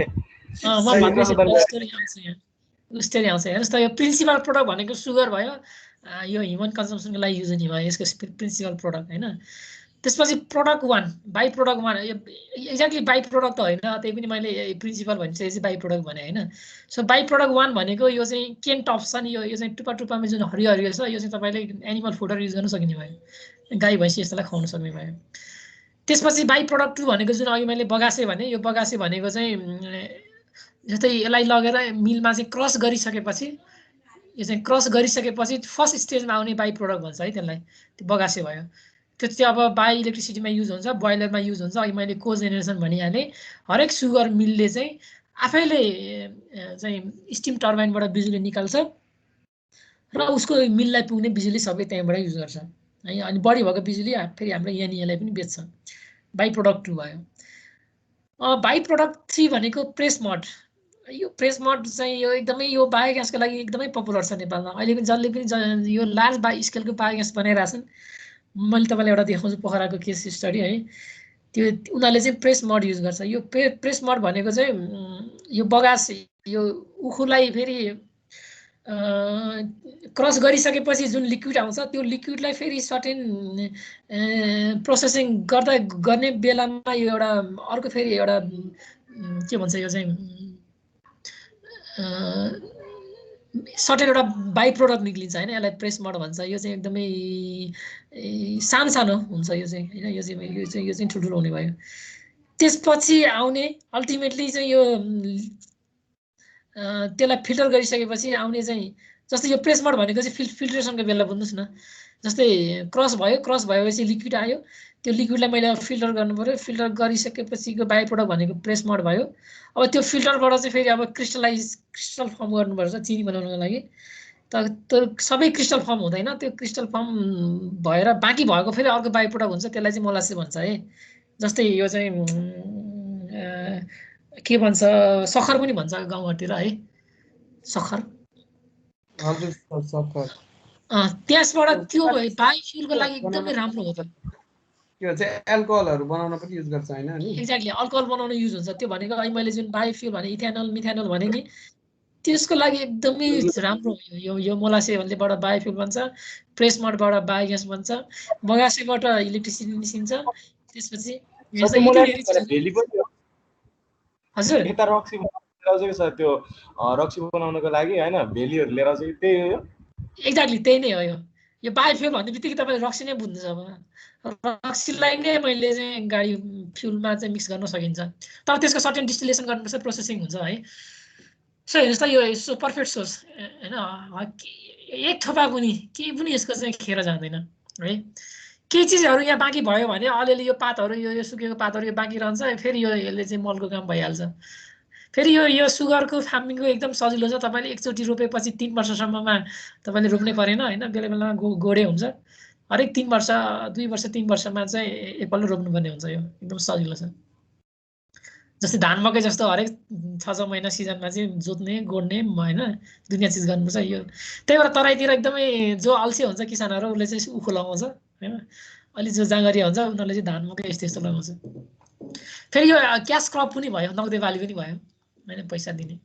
उस्तै आउँछ। हेर्नुहोस् त यो प्रिन्सिपल प्रोडक्ट भनेको सुगर भयो, यो ह्युमन कन्जम्सनको लागि युज हुने भयो यसको प्रिन्सिपल प्रोडक्ट होइन। त्यसपछि product one, by product one, exactly by product त होइन, त्यही पनि मैले प्रिन्सिपल भनिसकेपछि चाहिँ बाई प्रोडक्ट भने होइन। सो बाई प्रोडक्ट वान भनेको यो चाहिँ केन टप्स छ नि, यो चाहिँ टुप्पामा जुन हरियो छ, यो चाहिँ तपाईँले एनिमल फुडर युज गर्न सकिने भयो, गाई भैँसी यस्तोलाई खुवाउन सक्ने भयो। त्यसपछि बाई प्रोडक्ट टू भनेको जुन अघि मैले बगासे भने, यो बगासे भनेको चाहिँ जस्तै यसलाई लगेर मिलमा चाहिँ क्रस गरिसकेपछि, यो चाहिँ क्रस गरिसकेपछि फर्स्ट स्टेजमा आउने बाई प्रोडक्ट भन्छ है त्यसलाई, त्यो बगासे भयो। त्यो चाहिँ अब बाई इलेक्ट्रिसिटीमा युज हुन्छ, बोइलरमा युज हुन्छ। अघि मैले को जेनेरेसन भनिहालेँ, हरेक सुगर मिलले चाहिँ आफैले चाहिँ स्टिम टर्बाइनबाट बिजुली निकाल्छ र उसको मिललाई पुग्ने बिजुली सबै त्यहीँबाट युज गर्छ है। अनि बढी भएको बिजुली फेरि हाम्रो एनईएलाई पनि बेच्छ। बाई प्रोडक्ट टू भयो। बाई प्रोडक्ट थ्री भनेको प्रेस मड। यो प्रेस मड चाहिँ यो एकदमै यो बायोग्यासको लागि एकदमै पपुलर छ नेपालमा। अहिले पनि जसले पनि यो लार्ज स्केलको बायोग्यास बनाइरहेछन्, मैले तपाईँलाई एउटा देखाउँछु पोखराको केस स्टडी है। त्यो उनीहरूले चाहिँ प्रेस मड युज गर्छ। यो प्रेस मड भनेको चाहिँ यो बगास, यो उखुलाई फेरि क्रस गरिसकेपछि जुन लिक्विड आउँछ, त्यो लिक्विडलाई फेरि सर्टेन प्रोसेसिङ गर्ने बेलामा यो एउटा अर्को फेरि एउटा के भन्छ, यो चाहिँ सर्टेन एउटा बाई प्रोडक्ट निक्लिन्छ होइन, यसलाई प्रेस मड भन्छ। यो चाहिँ एकदमै सानो हुन्छ यो चाहिँ होइन, यो चाहिँ ठुल्ठुलो हुने भयो। त्यसपछि आउने अल्टिमेटली चाहिँ यो त्यसलाई फिल्टर गरिसकेपछि आउने चाहिँ जस्तै यो प्रेस मड भनेको चाहिँ फिल्ट्रेसनको बेला बुझ्नुहोस् न, जस्तै क्रस भएपछि लिक्विड आयो, त्यो लिक्विडलाई मैले फिल्टर गर्नु पर्यो, फिल्टर गरिसकेपछिको बाई प्रोडक्ट भनेको प्रेस मड भयो। अब त्यो फिल्टरबाट चाहिँ फेरि अब क्रिस्टल फर्म गर्नुपर्छ चिनी बनाउनको लागि। तर त्यो सबै क्रिस्टल फर्म हुँदैन, त्यो क्रिस्टल फर्म भएर बाँकी भएको फेरि अर्को बाई प्रोडक्ट हुन्छ, त्यसलाई चाहिँ मोलासिस भन्छ है। जस्तै यो चाहिँ के भन्छ, सखर पनि भन्छ गाउँघरतिर है, सखर। हजुर सखर। त्यसबाट त्यो बायोफ्युलको लागि एकदमै राम्रो हो त। त्यो चाहिँ एल्कोहलहरु बनाउन पनि युज गर्छ हैन अनि? एक्ज्याक्टली अल्कोहल बनाउन युज हुन्छ। त्यो भनेको अहिले मैले जुन बायोफ्युल भने इथेनल मिथेनल भने नि त्यसको लागि एकदमै राम्रो हो। यो मोलासेसबाट बायोफ्युल बन्छ, प्रेस मडबाट बायोग्यास बन्छ, बगासेबाट इलेक्ट्रिसिटी निस्किन्छ। त्यसपछि हजुर यता रक्सी बनाउनको छ, त्यो रक्सी बनाउनको लागि हैन भेलीहरु लिएर चाहिँ त्यही हो। एक्ज्याक्टली त्यही नै हो। यो बायोफ्युल भन्ने बित्तिकै तपाईले रक्सी नै बुझ्नुहुन्छ। अब रक्सीलाई नै मैले चाहिँ गाडी फ्युलमा चाहिँ मिक्स गर्न सकिन्छ, तर त्यसको सर्टेन डिस्टिलेसन गर्नुपर्छ, प्रोसेसिङ हुन्छ है। सो हेर्नुहोस् त यो यसो पर्फेक्ट सोर्स हैन, एक थोपा पनि केही पनि यसको चाहिँ खेर जाँदैन है। केही चिजहरू यहाँ बाँकी भयो भने अलिअलि यो पातहरू यो सुकेको पातहरू यो बाँकी रहन्छ, फेरि यसले चाहिँ मलको काम भइहाल्छ। फेरि यो सुगरको फार्मिङको एकदम सजिलो छ। तपाईँले एकचोटि रोपेपछि 3 वर्षसम्ममा तपाईँले रोप्नै परेन होइन, बेला बेलामा गोडे हुन्छ। हरेक 3 वर्ष 2 वर्ष 3 वर्षमा चाहिँ एकपल्ट रोप्नुपर्ने हुन्छ। यो एकदम सजिलो छ। जस्तै धान मकै जस्तो हरेक 6 महिना सिजनमा चाहिँ जोत्ने गोड्ने होइन दुनियाँ चिज गर्नुपर्छ। यो त्यही भएर तराईतिर एकदमै जो अल्छे हुन्छ किसानहरू उसले चाहिँ उखु लगाउँछ होइन, अलि जो जाँगरिया हुन्छ उनीहरूले चाहिँ धान मकै यस्तो यस्तो लगाउँछ। फेरि यो क्यास क्रप पनि भयो, नगदे बाली पनि भयो होइन, पैसा दिने।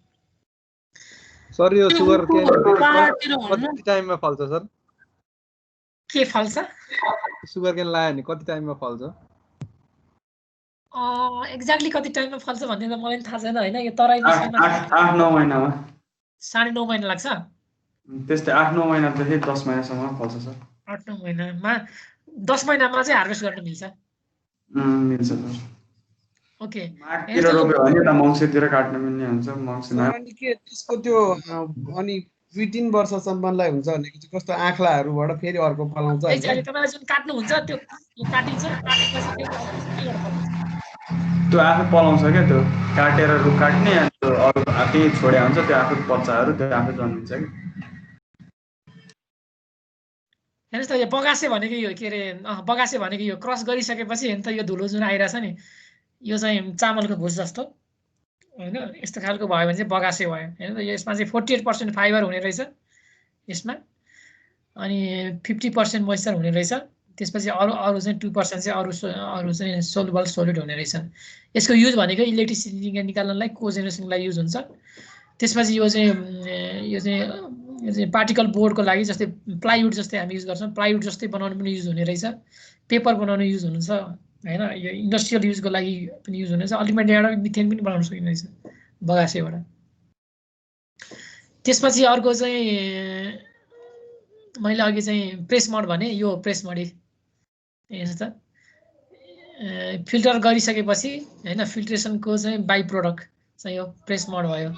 सर यो सुगर केन कति टाइममा फल्छ सर? के फल्छ? सुगर केन लायो भने कति टाइममा फल्छ? एक्ज्याक्टली कति टाइममा फल्छ भन्ने त मलाई थाहा छैन होइन। यो तराई 8-9 महिनामा 9.5 महिना लाग्छ। त्यस्तै 8-9 महिनादेखि 10 महिनासम्म फल्छ सर। 8-9 महिनामा 10 महिनामा चाहिँ हार्भेस्ट गर्न मिल्छ। मिल्छ सर। ओके। माघतिर रोप्यो भने त मङ्सिरतिर काट्न मिल्ने हुन्छ। मङ्सिरमा अनि के त्यसको त्यो अनि 2-3 वर्षसम्मलाई हुन्छ भनेको चाहिँ कस्तो आँखलाहरूबाट फेरि अर्को पलाउँछ हैन? एक्ज्याक्टली तपाईलाई जुन काट्नु हुन्छ त्यो काटिन्छ, काटेपछि त्यो आफै पलाउँछ क्या। त्यो काटेर रुख काट्ने अनि त्यो अरु केही छोडे हुन्छ त्यो आफै बच्चाहरू त्यो आफै जन्मिन्छ कि। हेर्नुस् त यो बगासे भनेको यो के अरे बगासे भनेको यो क्रस गरिसकेपछि हेर्नु त यो धुलो जुन आइरहेछ नि यो चाहिँ चामलको भुस जस्तो होइन, यस्तो खालको भयो भने चाहिँ बगासे भयो होइन। यसमा चाहिँ 48% फाइबर हुने रहेछ यसमा, अनि 50% मोइस्चर हुने रहेछ। त्यसपछि अरू चाहिँ 2% चाहिँ अरू चाहिँ सोलुबल सोलिड हुने रहेछ। यसको युज भनेको इलेक्ट्रिसिटी निकाल्नलाई कोजेनेसनलाई युज हुन्छ। त्यसपछि यो चाहिँ पार्टिकल बोर्डको लागि जस्तै प्लाइवुड जस्तै हामी युज गर्छौँ, प्लाइवुड जस्तै बनाउनु पनि युज हुने रहेछ, पेपर बनाउनु युज हुनुहुन्छ होइन। यो इन्डस्ट्रियल युजको लागि पनि युज हुनेछ। अल्टिमेटली एउटा मिथेन पनि बनाउन सकिने रहेछ बगासेबाट। त्यसपछि अर्को चाहिँ मैले अघि चाहिँ प्रेस मड भने यो प्रेस मड हेर्नुहोस् त फिल्टर गरिसकेपछि होइन फिल्ट्रेसनको चाहिँ बाई प्रोडक्ट चाहिँ यो प्रेस मड भयो।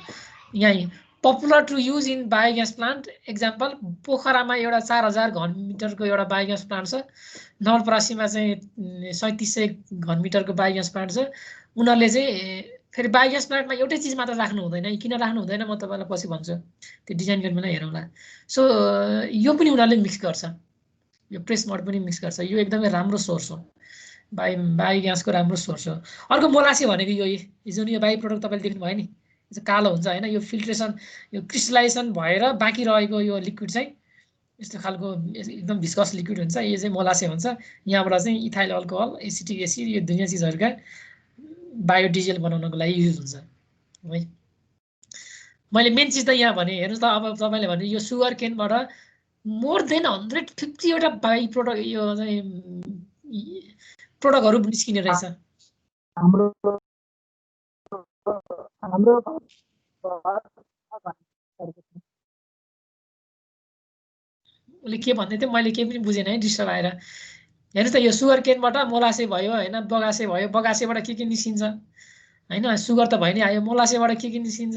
यहीँ popular to use in biogas plant example पोखरामा एउटा 4000 घनमिटरको एउटा बायोग्यास प्लान्ट छ, नवलपरासीमा चाहिँ 3700 घनमिटरको बायोग्यास प्लान्ट छ। उनीहरूले चाहिँ फेरि बायोग्यास प्लान्टमा एउटै चिज मात्र राख्नु हुँदैन, किन राख्नु हुँदैन म तपाईँलाई पछि भन्छु, त्यो डिजाइन गरेर नै हेरौँला। सो यो पनि उनीहरूले मिक्स गर्छ, यो प्रेस मड पनि मिक्स गर्छ। यो एकदमै राम्रो सोर्स हो, बायोग्यासको राम्रो सोर्स हो। अर्को मोलासे भनेको यो जुन यो बाई प्रोडक्ट तपाईँले देख्नुभयो नि कालो हुन्छ होइन, यो फिल्ट्रेसन यो क्रिस्टलाइजेसन भएर बाँकी रहेको यो लिक्विड चाहिँ यस्तो खालको एकदम भिस्कस लिक्विड हुन्छ, यो चाहिँ मोलासे हुन्छ। यहाँबाट चाहिँ इथाइल अल्कोहल एसिटिक एसिड यो दुनियाँ चिजहरूका बायोडिजल बनाउनको लागि युज हुन्छ है। मैले मेन चिज त यहाँ भने हेर्नुहोस् त, अब तपाईँले भने यो सुगर केनबाट मोर देन 150 वटा बाई प्रोडक्ट यो चाहिँ प्रोडक्टहरू निस्किने रहेछ। उसले के भन्दै थियो मैले केही पनि बुझेन है, डिस्टर्ब आएर। हेर्नुहोस् त यो सुगर केनबाट मोलासे भयो होइन, बगासे भयो, बगासेबाट के निस्किन्छ होइन सुगर त भइ नै आयो मोलासेबाट के निस्किन्छ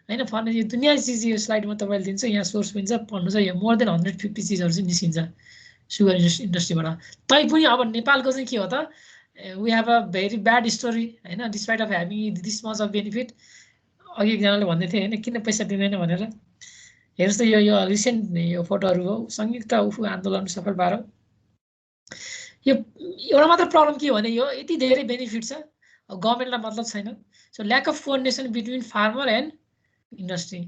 होइन फर्ने यो दुनियाँ चिज यो स्लाइडमा तपाईँले दिन्छ यहाँ सोर्स पनि छ पढ्नु छ यो मोर देन 150 चिजहरू चाहिँ निस्किन्छ सुगर इन्डस्ट्रीबाट तैपनि अब नेपालको चाहिँ के हो त we have a very bad story होइन despite of having this much of benefit अघि एकजनाले भन्दै थियो होइन किन पैसा दिँदैन भनेर हेर्नुहोस् त यो रिसेन्ट यो फोटोहरू हो संयुक्त उफु आन्दोलन सफल पार यो एउटा मात्र प्रब्लम के हो भने यो यति धेरै बेनिफिट छ गभर्मेन्टलाई मतलब छैन so lack of coordination between farmer and industry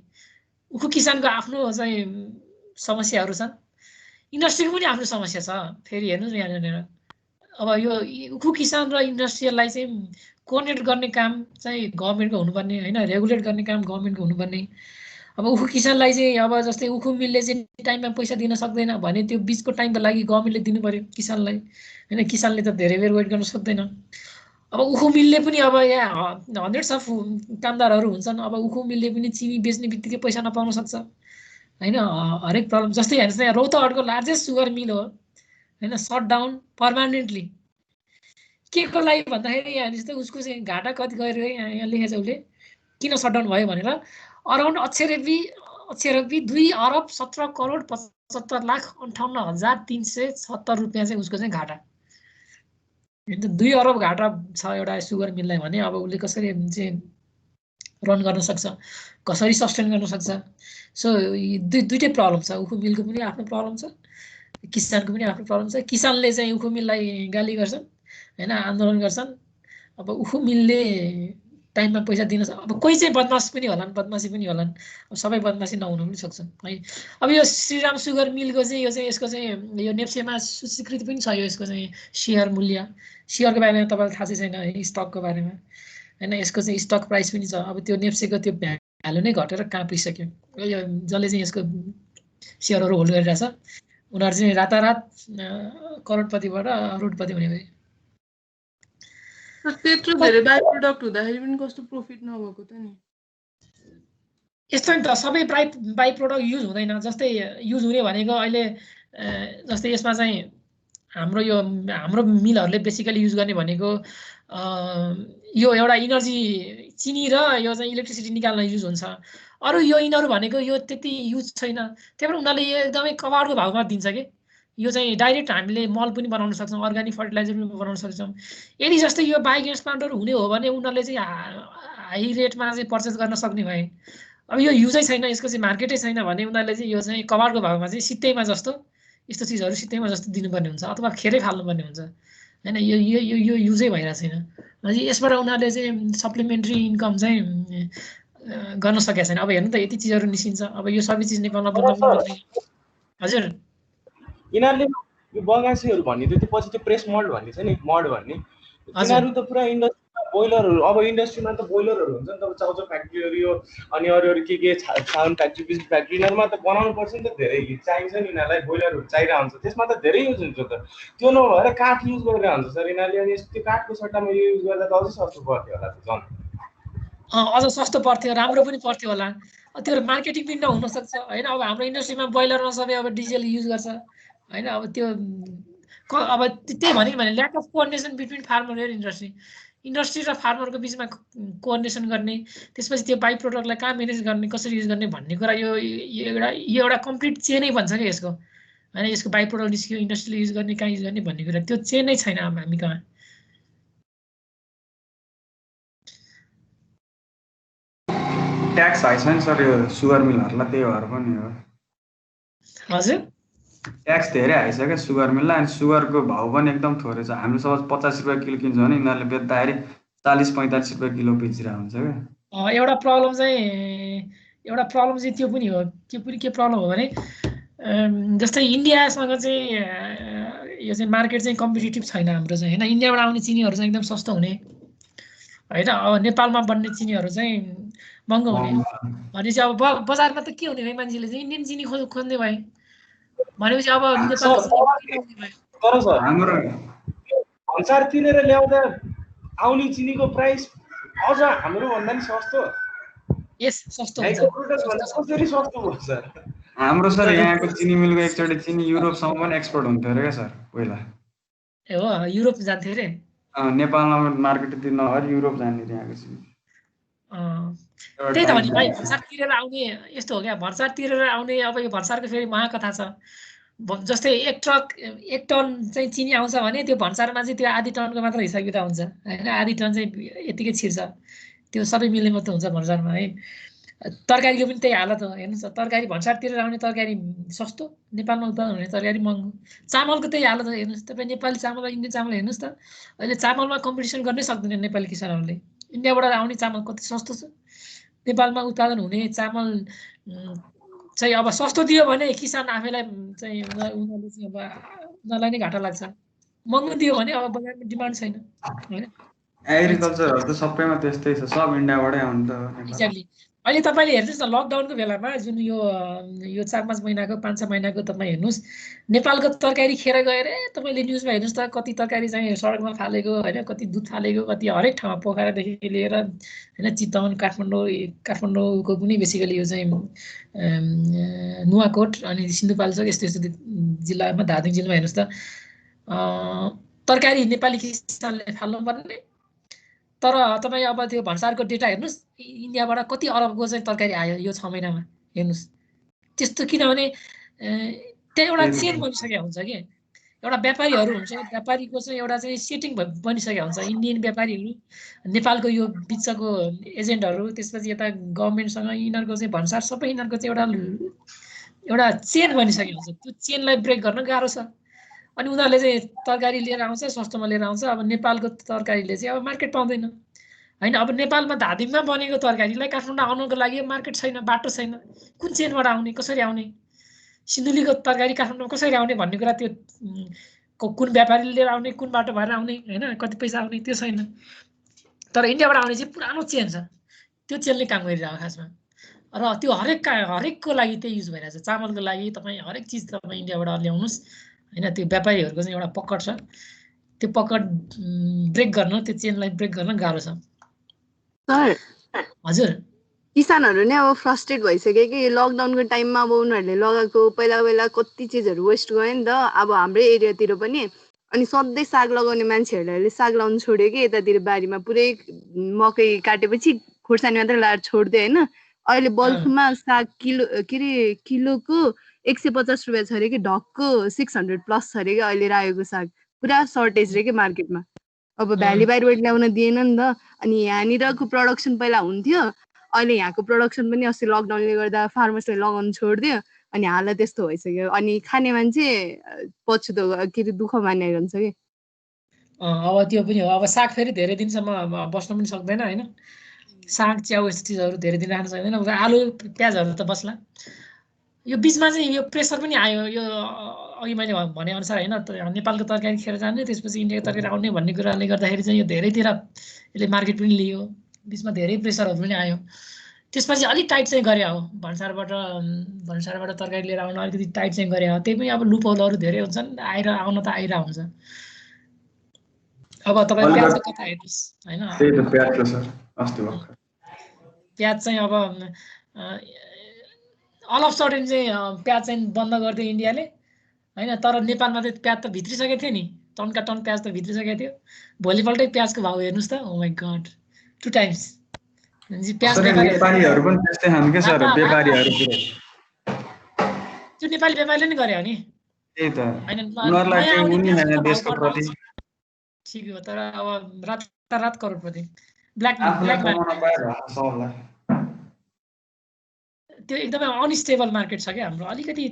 उखु किसानको आफ्नो चाहिँ समस्याहरू छन् इन्डस्ट्रीको पनि आफ्नो समस्या छ फेरि हेर्नुहोस् न यहाँनिर अब यो उखु किसान र इन्डस्ट्रीलाई चाहिँ कोअर्डिनेट गर्ने काम चाहिँ गभर्मेन्टको हुनुपर्ने होइन रेगुलेट गर्ने काम गभर्मेन्टको हुनुपर्ने अब उखु किसानलाई चाहिँ अब जस्तै उखु मिलले चाहिँ टाइममा पैसा दिन सक्दैन भने त्यो बिचको टाइमको लागि गभर्मेन्टले दिनु पर्यो किसानलाई होइन किसानले त धेरै बेर वेट गर्न सक्दैन अब उखु मिलले पनि अब यहाँ हन्ड्रेड्स अफ कामदारहरू हुन्छन् अब उखु मिलले पनि चिनी बेच्ने बित्तिकै पैसा नपाउन सक्छ होइन हरेक प्रब्लम जस्तै हेर्नुहोस् न यहाँ रौतहटको लार्जेस्ट सुगर मिल हो होइन सट डाउन पर्मानेन्टली के को लागि भन्दाखेरि यहाँ जस्तै उसको चाहिँ घाटा कति गएर यहाँ लेखेको छ उसले किन सटडाउन भयो भनेर अराउन्ड अक्षरपी 2,17,57,58,370 रुपियाँ चाहिँ उसको चाहिँ घाटा 2 अरब घाटा छ एउटा सुगर मिललाई भने अब उसले कसरी चाहिँ रन गर्न सक्छ कसरी सस्टेन गर्न सक्छ सो दुईटै प्रब्लम छ उखु मिलको पनि आफ्नो प्रब्लम छ किसानको पनि आफ्नो प्रब्लम छ किसानले चाहिँ उखु मिललाई गाली गर्छन् होइन आन्दोलन गर्छन् अब उखु मिलले टाइममा पैसा दिन अब कोही चाहिँ बदमास पनि होलान् बदमासी पनि होलान् अब सबै बदमासी नहुनु पनि सक्छ है अब यो श्रीराम सुगर मिलको चाहिँ यो चाहिँ यसको चाहिँ यो नेप्सेमा स्वीकृति पनि छ यो यसको चाहिँ सेयर मूल्य सेयरको बारेमा तपाईँलाई थाहा छैन है स्टकको बारेमा होइन यसको चाहिँ स्टक प्राइस पनि छ अब त्यो नेप्सेको त्यो भ्यालु नै घटेर कहाँ पुगिसक्यो यो जसले चाहिँ यसको सेयरहरू होल्ड गरिरहेछ उनीहरू चाहिँ रातारात करोडपतिबाट रोडपति हुने भयो त्यत्रो धेरै बाइ प्रोडक्ट हुँदाखेरि पनि कस्तो प्रफिट नभएको त नि यस्तो नि त सबै बाइ प्रोडक्ट युज हुँदैन जस्तै युज हुने भनेको अहिले जस्तै यसमा चाहिँ हाम्रो मिलहरूले बेसिकली युज गर्ने भनेको यो एउटा इनर्जी चिनी र यो चाहिँ इलेक्ट्रिसिटी निकाल्न युज हुन्छ अरू यो यिनीहरू भनेको यो त्यति युज छैन त्यही भएर उनीहरूले यो एकदमै कबाडको भावमा दिन्छ कि यो चाहिँ डाइरेक्ट हामीले मल पनि बनाउन सक्छौँ अर्ग्यानिक फर्टिलाइजर पनि बनाउन सक्छौँ यदि जस्तै यो बायोग्यास प्लान्टहरू हुने हो भने उनीहरूले चाहिँ हाई रेटमा चाहिँ पर्चेस गर्न सक्ने भए अब यो युजै छैन यसको चाहिँ मार्केटै छैन भने उनीहरूले चाहिँ यो चाहिँ कबाडको भावमा चाहिँ सित्तैमा जस्तो यस्तो चिजहरू सित्तैमा जस्तो दिनुपर्ने हुन्छ अथवा खेरै फाल्नुपर्ने हुन्छ होइन यो यो यो यो युजै भइरहेको छैन यसबाट उनीहरूले चाहिँ सप्लिमेन्ट्री इन्कम चाहिँ गर्न सकेको छैन अब हेर्नु त यति चिजहरू निस्किन्छ अब यो सबै चिज नेपालमा बन्द हजुर यिनीहरूले यो बगासीहरू भन्ने त्यो पछि त्यो प्रेस मल्ड भन्ने छ नि मड भन्ने यिनीहरू त पुरा इन्डस्ट्रीमा बोइलरहरू अब इन्डस्ट्रीमा त बोइलरहरू हुन्छ नि त चाउचाउ फ्याक्ट्रीहरू यो अनि अरू के साउन्ड फ्याक्ट्री बिस्कुट फ्याक्ट्री यिनीहरूमा त बनाउनु पर्छ नि त धेरै चाहिन्छ नि यिनीहरूलाई बोइलरहरू चाहिरहेको हुन्छ त्यसमा त धेरै युज हुन्छ त त्यो नभएर काठ युज गरेर हुन्छ सर यिनीहरूले अनि त्यो काठको सट्टामा यो युज गर्दा त अझै सस्तो पर्थ्यो होला त झन् अझ सस्तो पर्थ्यो राम्रो पनि पर्थ्यो होला त्यो मार्केटिङ पनि नहुनसक्छ होइन अब हाम्रो इन्डस्ट्रीमा बोइलरमा सबै अब डिजेल युज गर्छ होइन अब त्यो अब त्यही भनेको भने lack of coordination between farmer र इन्डस्ट्री र फार्मरको बिचमा कोअर्डिनेसन गर्ने त्यसपछि त्यो बाइ प्रोडक्टलाई कहाँ म्यानेज गर्ने कसरी युज गर्ने भन्ने कुरा यो एउटा कम्प्लिट चेनै भन्छ क्या यसको होइन यसको बाइ प्रोडक्ट निस्क्यो इन्डस्ट्रीले युज गर्ने कहाँ युज गर्ने भन्ने कुरा त्यो चेनै छैन हामी कहाँ ट्याक्स हाई छ नि सर यो सुगर मिलहरूलाई त्यही भएर पनि हो हजुर ट्याक्स धेरै हाई छ क्या सुगर मिललाई अनि सुगरको भाउ पनि एकदम थोरै छ हामीले सपोज 50 रुपियाँ किलो किन्छ भने यिनीहरूले बेच्दाखेरि 40-45 रुपियाँ किलो बेचिरहेको हुन्छ क्या एउटा प्रब्लम चाहिँ त्यो पनि हो त्यो पनि के प्रब्लम हो भने जस्तै इन्डियासँग चाहिँ यो चाहिँ मार्केट चाहिँ कम्पिटिटिभ छैन हाम्रो चाहिँ होइन इन्डियाबाट आउने चिनीहरू चाहिँ एकदम सस्तो हुने होइन अब नेपालमा बन्ने चिनीहरू चाहिँ महँगो हुने भनेपछि अब बजारमा त के हुने भाइ मान्छेले चाहिँ इन्डियन चिनी खोज्ने भए भनेपछि अब हाम्रो अनुसार किनेर ल्याउँदा आउने चिनीको प्राइस अझ हाम्रो भन्दा नि सस्तो यस सस्तो हुन्छ कसरी सस्तो भयो सर हाम्रो सर यहाँको चिनी मिलको एकचोटि चिनी युरोपसम्म पनि एक्सपोर्ट हुन्थ्यो अरे क्या सर पहिला ए हो युरोप जान्थ्यो अरे नेपालमा मार्केट दिन नभएर युरोप जाने त्यहाँको चाहिँ त्यही त हो नि भाइ भन्सार तिरेर आउने यस्तो हो क्या भन्सार तिरेर आउने अब यो भन्सारको फेरि महाकथा छ जस्तै एक टन चाहिँ चिनी आउँछ भने त्यो भन्सारमा चाहिँ त्यो आधी टनको मात्र हिसाब किताब हुन्छ होइन आधी टन चाहिँ यतिकै छिर्छ त्यो सबै मिल्ने मात्र हुन्छ भन्सारमा है तरकारीको पनि त्यही हालत हो हेर्नुहोस् तरकारी भन्सार तिरेर आउने तरकारी सस्तो नेपालमा उत्पादन हुने तरकारी महँगो चामलको त्यही हालत हो हेर्नुहोस् तपाईँ नेपाली चामल र इन्डियन चामल हेर्नुहोस् त अहिले चामलमा कम्पिटिसन गर्नै सक्दैन नेपाली किसानहरूले इन्डियाबाट आउने चामल कति सस्तो छ नेपालमा उत्पादन हुने चामल चाहिँ अब सस्तो दियो भने किसान आफैलाई चाहिँ उनीहरूले चाहिँ अब उनीहरूलाई नै घाटा लाग्छ महँगो दियो भने अब बजारमा डिमान्ड छैन होइन एग्रिकल्चरहरू त सबैमा त्यस्तै छ सब इन्डियाबाटै आउनु त एक्ज्याक्टली अहिले तपाईँले हेर्नुहोस् न लकडाउनको बेलामा जुन यो 4-5 महिनाको 5-6 महिनाको तपाईँ हेर्नुहोस् नेपालको तरकारी खेर गएर तपाईँले न्युजमा हेर्नुहोस् त कति तरकारी चाहिँ सडकमा फालेको होइन कति दुध फालेको कति हरेक ठाउँमा पोखरादेखि लिएर होइन चितवन काठमाडौँको पनि बेसिकली यो चाहिँ नुवाकोट अनि सिन्धुपाल्चोक यस्तो यस्तो जिल्लामा धादिङ जिल्लामा हेर्नुहोस् त तरकारी नेपाली किसानले फाल्नुपर्ने तर तपाईँ अब त्यो भन्सारको डेटा हेर्नुहोस् इन्डियाबाट कति अरबको चाहिँ तरकारी आयो यो 6 महिनामा हेर्नुहोस् त्यस्तो किनभने त्यहाँ एउटा चेन बनिसकेको हुन्छ कि एउटा व्यापारीहरू हुन्छ व्यापारीको चाहिँ एउटा चाहिँ सेटिङ बनिसकेको हुन्छ इन्डियन व्यापारीहरू नेपालको यो बिचको एजेन्टहरू त्यसपछि यता गभर्मेन्टसँग यिनीहरूको चाहिँ भन्सार सबै यिनीहरूको चाहिँ एउटा चेन बनिसकेको हुन्छ त्यो चेनलाई ब्रेक गर्न गाह्रो छ अनि उनीहरूले चाहिँ तरकारी लिएर आउँछ सस्तोमा लिएर आउँछ अब नेपालको तरकारीले चाहिँ अब मार्केट पाउँदैन होइन अब नेपालमा धादिङमा बनेको तरकारीलाई काठमाडौँ आउनको लागि मार्केट छैन बाटो छैन कुन चेनबाट आउने कसरी आउने सिन्धुलीको तरकारी काठमाडौँ कसरी आउने भन्ने कुरा त्यो कुन व्यापारीले लिएर आउने कुन बाटो भएर आउने होइन कति पैसा आउने त्यो छैन तर इन्डियाबाट आउने चाहिँ पुरानो चेन छ त्यो चेनले काम गरिरहेको खासमा र त्यो हरेकको लागि त्यही युज भइरहेछ चामलको लागि तपाईँ हरेक चिज तपाईँ इन्डियाबाट ल्याउनुहोस् होइन त्यो व्यापारीहरूको चाहिँ एउटा पकड छ त्यो पकड ब्रेक गर्न त्यो चेनलाई ब्रेक गर्न गाह्रो छ सर हजुर किसानहरू नै अब फ्रस्ट्रेट भइसक्यो कि लकडाउनको टाइममा अब उनीहरूले लगाएको पहिला कति चिजहरू वेस्ट गयो नि त अब हाम्रै एरियातिर पनि अनि सधैँ साग लगाउने मान्छेहरूले साग लाउनु छोड्यो कि यतातिर बारीमा पुरै मकै काटेपछि खोर्सानी मात्रै लाएर छोड्दियो होइन अहिले बल्खुमा साग किलोको 150 रुपियाँ छ अरे कि ढक्को 600 प्लस छ अरे कि अहिले रायोको साग पुरा सर्टेज रे कि मार्केटमा अब भ्याली बाहिरबाट ल्याउन दिएन नि त अनि यहाँनिरको प्रडक्सन पहिला हुन्थ्यो अहिले यहाँको प्रडक्सन पनि अस्ति लकडाउनले गर्दा फार्मर्सले लगाउनु छोडिदियो अनि हालत त्यस्तो भइसक्यो अनि खाने मान्छे पछुतो दुःख मानेको हुन्छ कि अब त्यो पनि हो अब साग फेरि धेरै दिनसम्म बस्न पनि सक्दैन होइन साग च्याउ यस्तो चिजहरू धेरै दिन राख्न सक्दैन आलु प्याजहरू त बस्ला यो बिचमा चाहिँ यो प्रेसर पनि आयो यो अघि मैले भने अनुसार होइन नेपालको तरकारी खेर जाने त्यसपछि इन्डियाको तरकारी आउने भन्ने कुराले गर्दाखेरि चाहिँ यो धेरैतिर यसले मार्केट पनि लियो बिचमा धेरै प्रेसरहरू पनि आयो त्यसपछि अलिक टाइट चाहिँ गरे हो भन्सारबाट तरकारी लिएर आउन अलिकति टाइट चाहिँ गरे हो त्यही पनि अब लुपहोलहरू धेरै हुन्छन् आउन त आइरहेको हुन्छ अब तपाईँ प्याज कता हेर्नुहोस् होइन प्याज चाहिँ अब अल अफ सडन चाहिँ प्याज चाहिँ बन्द गरिदियो इन्डियाले होइन तर नेपालमा चाहिँ प्याज त भित्रिसकेको थियो नि टनका टन प्याज त भित्रिसकेको थियो भोलिपल्टै प्याजको भाउ हेर्नुहोस् त ओ माई गड 2 टाइम्स प्याज नेपालीहरू पनि त्यस्तै खान के सर व्यापारीहरू त्यो नेपाली व्यापारीले नि गरे हो नि त्यही त उनीहरुलाई चाहिँ उनी हैन देशको प्रति ठीक हो तर अब रात करोडपति ब्ल्याक त्यो एकदमै अनस्टेबल मार्केट छ क्या हाम्रो अलिकति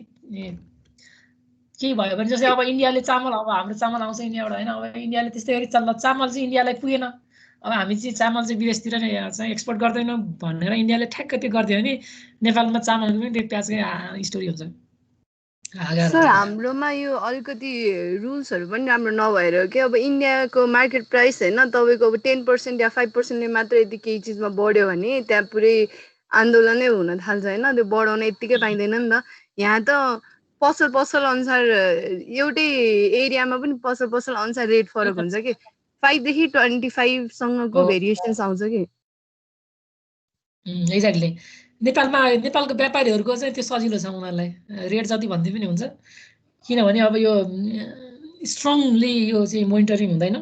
केही भयो भने जस्तै अब इन्डियाले चामल अब हाम्रो चामल आउँछ इन्डियाबाट होइन अब इन्डियाले त्यस्तै गरी चल्ला चामल चाहिँ इन्डियालाई पुगेन अब हामी चाहिँ चामल चाहिँ विदेशतिर नै चाहिँ एक्सपोर्ट गर्दैनौँ भनेर इन्डियाले ठ्याक्क त्यो गरिदियो भने नेपालमा चामलको पनि त्यो प्याजकै स्टोरी हुन्छ सर हाम्रोमा यो अलिकति रुल्सहरू पनि राम्रो नभएर कि अब इन्डियाको मार्केट प्राइस होइन तपाईँको अब 10% या 5%ले मात्र यदि केही चिजमा बढ्यो भने त्यहाँ पुरै आन्दोलनै हुन थाल्छ होइन त्यो बढाउन यत्तिकै पाइँदैन नि त यहाँ त पसल अनुसार एउटै एरियामा पनि पसल अनुसार रेट फरक हुन्छ कि 5 देखि 25 सम्मको भेरिएसन्स आउँछ कि एक्ज्याक्टली नेपालको व्यापारीहरूको चाहिँ त्यो सजिलो छ उनीहरूलाई रेट जति भन्दै पनि हुन्छ किनभने अब यो स्ट्रङली यो चाहिँ मोनिटरिङ हुँदैन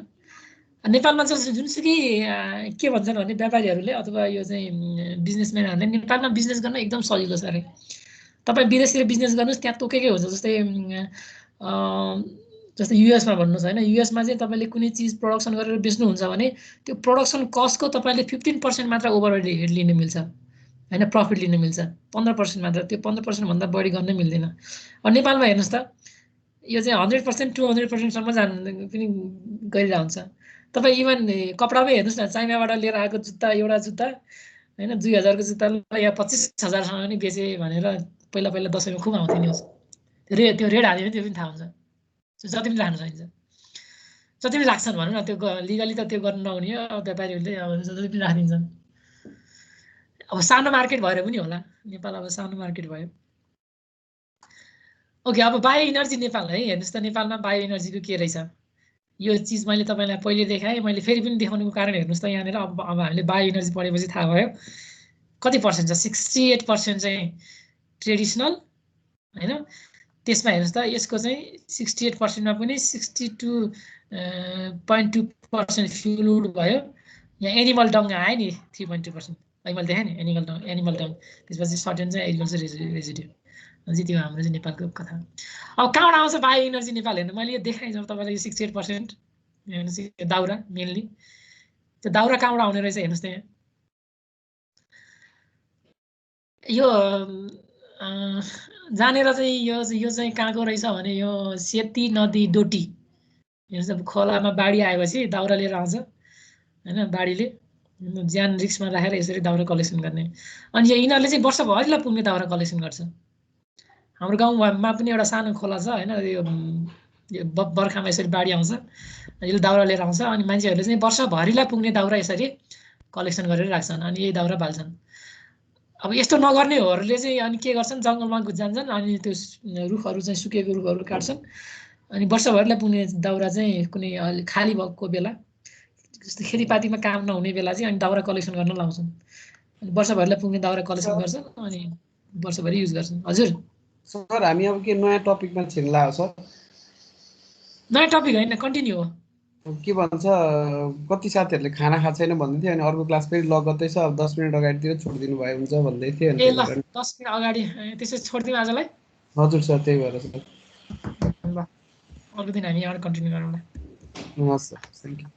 नेपालमा चाहिँ जुनसुकै के भन्छन् भने व्यापारीहरूले अथवा यो चाहिँ बिजनेसम्यानहरूले नेपालमा बिजनेस गर्न एकदम सजिलो छ अरे। तपाईँ विदेशतिर बिजनेस गर्नुहोस् त्यहाँ तोकेकै हुन्छ। जस्तै जस्तै युएसमा भन्नुहोस् होइन, युएसमा चाहिँ तपाईँले कुनै चिज प्रडक्सन गरेर बेच्नुहुन्छ भने त्यो प्रडक्सन कस्टको तपाईँले 15% मात्र ओभरहेड लिनु मिल्छ होइन, प्रफिट लिनु मिल्छ 15% मात्र। त्यो 15% भन्दा बढी गर्नै मिल्दैन। नेपालमा हेर्नुहोस् त, यो चाहिँ 100% 200%सम्म जानु पनि गरिरहेको हुन्छ। तपाईँ इभन कपडामै हेर्नुहोस् न, चाइनाबाट लिएर आएको जुत्ता, एउटा जुत्ता होइन 2000 को जुत्ता या 25,000सम्म पनि बेचे भनेर पहिला पहिला दसैँमा खुब आउँथ्यो न्युज। त्यो रेड हाल्यो भने त्यो पनि थाहा हुन्छ, जति पनि राख्न सकिन्छ, जति पनि राख्छन् भनौँ न। त्यो लिगली त त्यो गर्नु नहुने हो, अब व्यापारीहरूले अब जति पनि राखिदिन्छन्। अब सानो मार्केट भएर पनि होला, नेपाल अब सानो मार्केट भयो। ओके, अब बायो इनर्जी नेपाल है, हेर्नुहोस् त नेपालमा बायो इनर्जीको के रहेछ। यो चिज मैले तपाईँलाई पहिले देखाएँ, मैले फेरि पनि देखाउनुको कारण हेर्नुहोस् त यहाँनिर। अब हामीले बायो इनर्जी पढेपछि थाहा भयो कति पर्सेन्ट छ। 68% चाहिँ ट्रेडिसनल होइन। त्यसमा हेर्नुहोस् त यसको चाहिँ 68%मा पनि 62.2% फ्युल भयो। यहाँ एनिमल डङ आयो नि 3.2%, अहिले मैले देखाएँ नि एनिमल डङ। त्यसपछि सर्टेन चाहिँ एग्रिकल्चर रेजिड्यू। त्यो हाम्रो चाहिँ नेपालको कथा। अब कहाँबाट आउँछ बायो इनर्जी नेपाल हेर्नु, मैले यो देखाएँ जब तपाईँलाई 68% हेर्नुहोस् यो दाउरा मेनली। त्यो दाउरा कहाँबाट आउने रहेछ हेर्नुहोस् त यहाँ। यो जानेर चाहिँ यो चाहिँ कहाँको रहेछ भने यो सेती नदी डोटी हेर्नुहोस्। अब खोलामा बाढी आएपछि दाउरा लिएर आउँछ होइन, बाढीले ज्यान रिस्कमा राखेर यसरी दाउरा कलेक्सन गर्ने। अनि यो यिनीहरूले चाहिँ वर्षभरिलाई पुग्ने दाउरा कलेक्सन गर्छ। हाम्रो गाउँमा पनि एउटा सानो खोला छ होइन, यो बर्खामा यसरी बाढी आउँछ, यसले दाउरा लिएर आउँछ। अनि मान्छेहरूले चाहिँ वर्षभरिलाई पुग्ने दाउरा यसरी कलेक्सन गरेर राख्छन् अनि यही दाउरा बाल्छन्। अब यस्तो नगर्नेहरूले चाहिँ अनि के गर्छन्, जङ्गलमा जान्छन् अनि त्यो रुखहरू चाहिँ सुकेको रुखहरू काट्छन् अनि वर्षभरिलाई पुग्ने दाउरा चाहिँ कुनै खाली भएको बेला, जस्तै खेतीपातीमा काम नहुने बेला चाहिँ अनि दाउरा कलेक्सन गर्न लाउँछन्। अनि वर्षभरिलाई पुग्ने दाउरा कलेक्सन गर्छन् अनि वर्षभरि युज गर्छन्। हजुर सर, हामी अब के नयाँ टपिकमा छिर्न लाग्यो सर? नयाँ टपिक होइन, कन्टिन्यू हो। के भन्छ, कति साथीहरूले खाना खाएको छैन भन्दै थियो अनि अर्को क्लास फेरि लगत्तै छ, अब 10 मिनट अगाडितिर छोडिदिनु भयो हुन्छ भन्दै थियो। ए ल 10 मिनट अगाडि त्यसै छोडिदिउँ आजलाई। हजुर सर, त्यही भएर सर। ल अर्को दिन हामी यहाँबाट कन्टिन्यू गरौँला। हस् सर, थ्याङ्क यू।